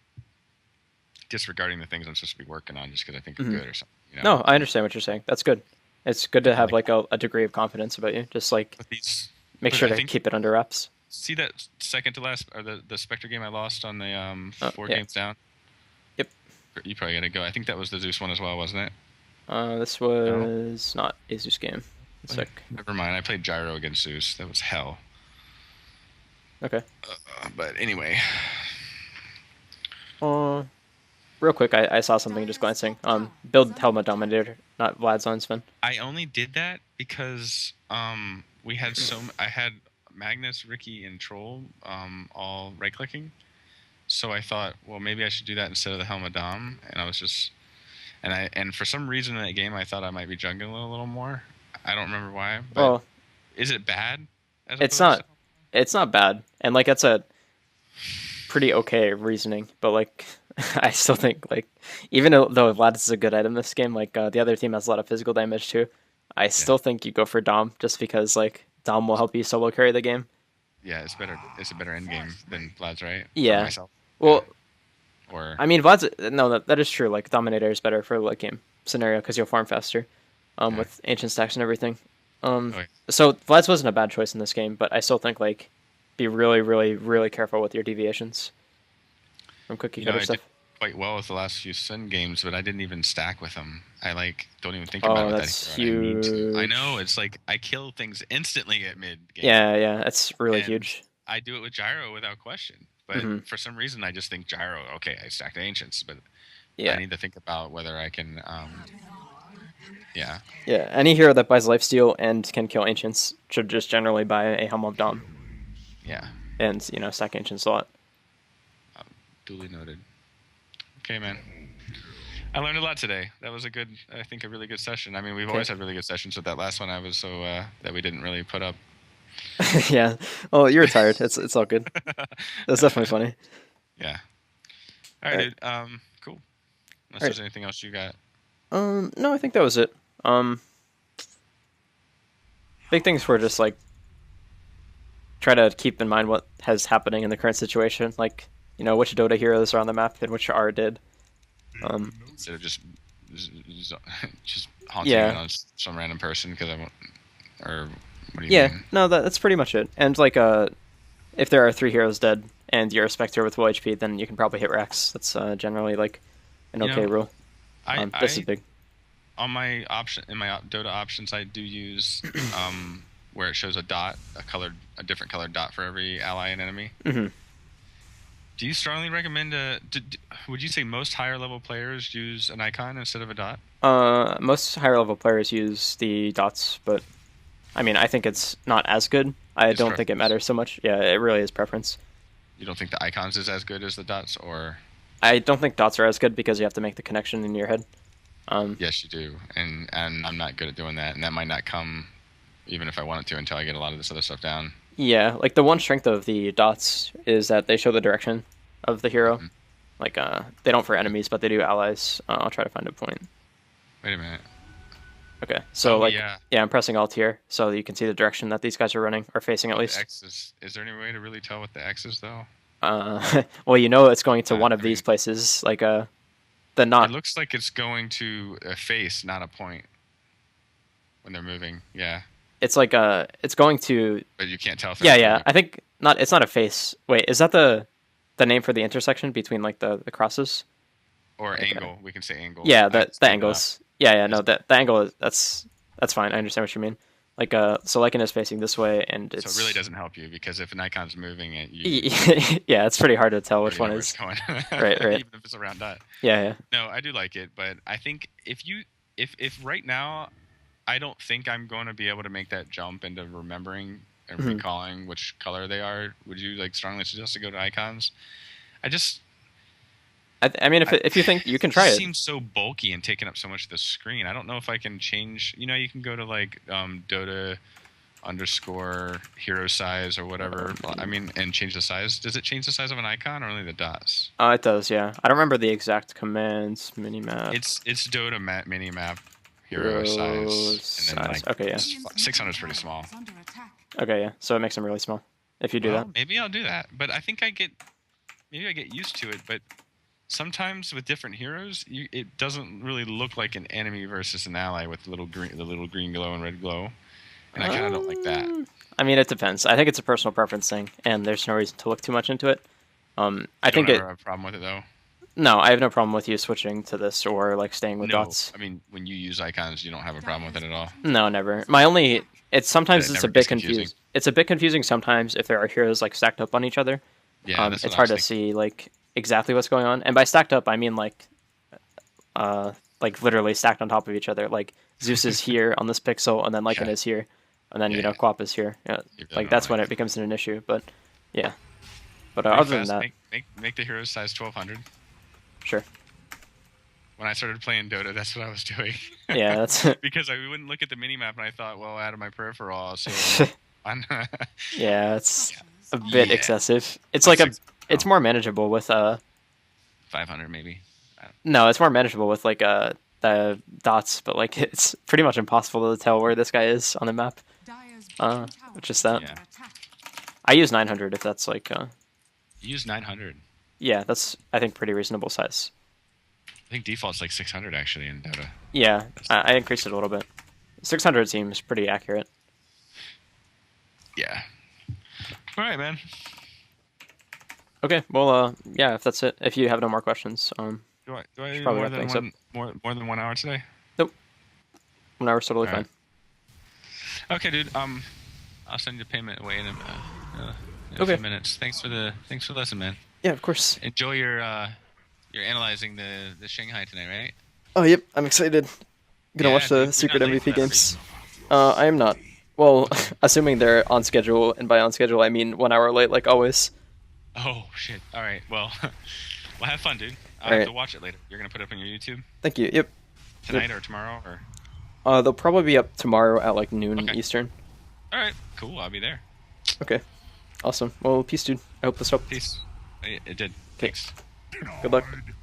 disregarding the things I'm supposed to be working on just because I think I'm
Mhm.
good or something. You know?
No, I understand what you're saying. That's good. It's good to have like a degree of confidence about you. Just like
But these,
make
but
sure
I
to
think
keep it under wraps.
see that second to last or the Spectre game I lost on the four
Yeah.
games down.
Yep.
You probably gotta go. I think that was the Zeus one as well, wasn't it?
This was not a Zeus game. It's like
Never mind. I played Gyro against Zeus. That was hell.
okay.
But anyway,
Real quick, I saw something just glancing. Build Helmet Dominator, not Vlad's on Sven.
I only did that because we had I had Magnus, Ricky, and Troll all right clicking. So I thought, well, maybe I should do that instead of the Helmet Dom. And I was just and for some reason in that game I thought I might be jungling a little more. I don't remember why. But
Well,
is it bad? As
it's
opposed
not. It's not bad, and like it's a pretty okay reasoning. But like, I still think like even though Vlad is a good item this game, like the other team has a lot of physical damage too. I still think you go for Dom just because like Dom will help you solo carry the game.
Yeah, it's better. It's a better end game than Vlad's, right?
Yeah.
For myself.
Well,
Or
I mean Vlad's no that is true. Like Dominator is better for late game scenario because you'll farm faster, with ancient stacks and everything.
okay.
So Vlad's wasn't a bad choice in this game, but I still think like be really, really, really careful with your deviations from cookie cutter
I
stuff.
did quite well with the last few Sun games, but I didn't even stack with them. I like don't even think about it.
That's
hero, and I need to. I
huge.
know it's like I kill things instantly at mid game.
Yeah, that's really
And
huge.
I do it with Gyro without question. But
Mhm.
for some reason, I just think Gyro. Okay, I stacked Ancients, but I
Yeah,
need to think about whether I can. Yeah.
yeah. Any hero that buys lifesteal and can kill ancients should just generally buy a Helm of Dom
Yeah.
and stack ancients a lot.
Duly noted. Okay, man. I learned a lot today. That was I think a really good session. I mean, we've always had really good sessions, but that last one I was so that we didn't really put up.
Yeah. Oh, you're tired. It's all good. That's definitely funny.
Yeah. All right, dude. Cool. Unless
All
there's anything else you got.
No, I think that was it. Big things were just like try to keep in mind what has happening in the current situation, like which Dota heroes are on the map and which are did.
Instead of just haunting
Yeah.
it on some random person because I want, or what do you
Yeah,
mean?
no, that's pretty much it. And like, if there are 3 heroes dead and you're a Spectre with full HP, then you can probably hit Rex. That's generally like an okay rule. This is big.
On my option in my Dota options, I do use where it shows a dot, a different colored dot for every ally and enemy.
Hmm.
Do you strongly recommend would you say most higher level players use an icon instead of a dot?
Most higher level players use the dots, but I mean, I think it's not as good. I
It's
don't think it
preference.
matters so much. Yeah, it really is preference.
You don't think the icons is as good as the dots, or
I don't think dots are as good because you have to make the connection in your head.
yes, you do, and I'm not good at doing that, and that might not come even if I wanted to until I get a lot of this other stuff down.
Yeah, like the one strength of the dots is that they show the direction of the hero.
Mhm.
Like, they don't for enemies, but they do allies. I'll try to find a point.
Wait a minute.
Okay, so
Yeah.
I'm pressing Alt here, so you can see the direction that these guys are running, or facing at
The
least.
X's. Is there any way to really tell what the X is though?
Well, it's going to one of these places, like the not.
It looks like it's going to a face, not a point. When they're moving, yeah,
It's like it's going to.
but you can't tell. If
Yeah,
they're
yeah.
moving.
I think not. It's not a face. Wait, is that the name for the intersection between like the crosses?
Or
Okay.
angle. We can say angle.
Yeah,
I
the
just looked it up.
angles. Yeah, no, the angle is that's fine. I understand what you mean. Like so Lycan is facing this way, and it's
So it really doesn't help you because if an icon's moving, you
yeah, it's pretty hard to tell which
already
one
know where
is.
it's going.
Right.
Even if it's a round dot.
Yeah.
No, I do like it, but I think if right now, I don't think I'm going to be able to make that jump into remembering and
Mhm.
recalling which color they are. Would you like strongly suggest to go to icons?
I mean, if you think you can try
It
it.
seems so bulky and taking up so much of the screen. I don't know if I can change. You can go to like Dota underscore hero size or whatever. I mean, and change the size. Does it change the size of an icon or only the dots?
It does. Yeah, I don't remember the exact commands. Minimap.
It's Dota minimap hero size. And then
size. Okay, yeah.
600 is pretty small.
Okay, yeah. So it makes them really small if you do
Well,
that.
maybe I'll do that. But I think I get maybe I get used to it, but sometimes with different heroes, it doesn't really look like an enemy versus an ally with the little green glow and red glow, and I kind of don't like that.
I mean, it depends. I think it's a personal preference thing, and there's no reason to look too much into it. I
Don't
think it.
ever have a problem with it though.
No, I have no problem with you switching to this or like staying with
No,
dots.
I mean when you use icons, you don't have a problem with it at all.
No, never. My only. It's sometimes
It
it's a
never
bit
gets confusing.
confusing. It's a bit confusing sometimes if there are heroes like stacked up on each other.
Yeah, that's
It's
what I was
hard to
thinking.
see like exactly what's going on. And by stacked up, I mean like literally stacked on top of each other. Like Zeus is here on this pixel, and then Lycan
Yeah.
is here, and then
Yeah,
you know
yeah.
Quap is here. Yeah,
You're
like
done
that's when
alright.
it becomes an issue. But yeah, but
Pretty
other than
fast,
that,
make the heroes size 1200.
sure.
When I started playing Dota, that's what I was doing.
Yeah, that's
Because I wouldn't look at the minimap and I thought, well, out of my peripheral, I'll see.
yeah, it's a bit
Yeah.
excessive. It's
Like
like a.
six-
It's more manageable with
500 maybe.
No, it's more manageable with like the dots, but like it's pretty much impossible to tell where this guy is on the map. Which is that.
Yeah.
I use 900 if that's like
You use 900.
yeah, that's I think pretty reasonable size.
I think default's like 600 actually in Dota.
Yeah, I increased it a little bit. 600 seems pretty accurate.
Yeah. All right, man.
Okay, well yeah, if that's it. If you have no more questions,
Do I do
probably
more
wrap
than
things up.
more than 1 hour today?
an hour's totally
All
fine.
right. Okay, dude. I'll send you the payment away in a
Okay.
few minutes. Thanks for the lesson, man.
Yeah, of course.
Enjoy your you're analyzing the Shanghai tonight, right?
Oh, yep, I'm excited. Gonna
Yeah,
watch the
dude, you're
secret
not late
MVP
for that,
games. I am not. Well, assuming they're on schedule, and by on schedule I mean 1 hour late, like always.
Oh shit! All right. Well, well, have fun, dude. I'll
All
have
right.
to watch it later. You're gonna put it up on your YouTube
Thank you. Yep.
tonight or tomorrow or.
They'll probably be up tomorrow at like noon
Okay.
Eastern.
All right. Cool. I'll be there.
Okay. Awesome. Well, peace, dude. I hope this helped.
Peace. It did.
Okay.
Thanks.
Good luck.
Denied.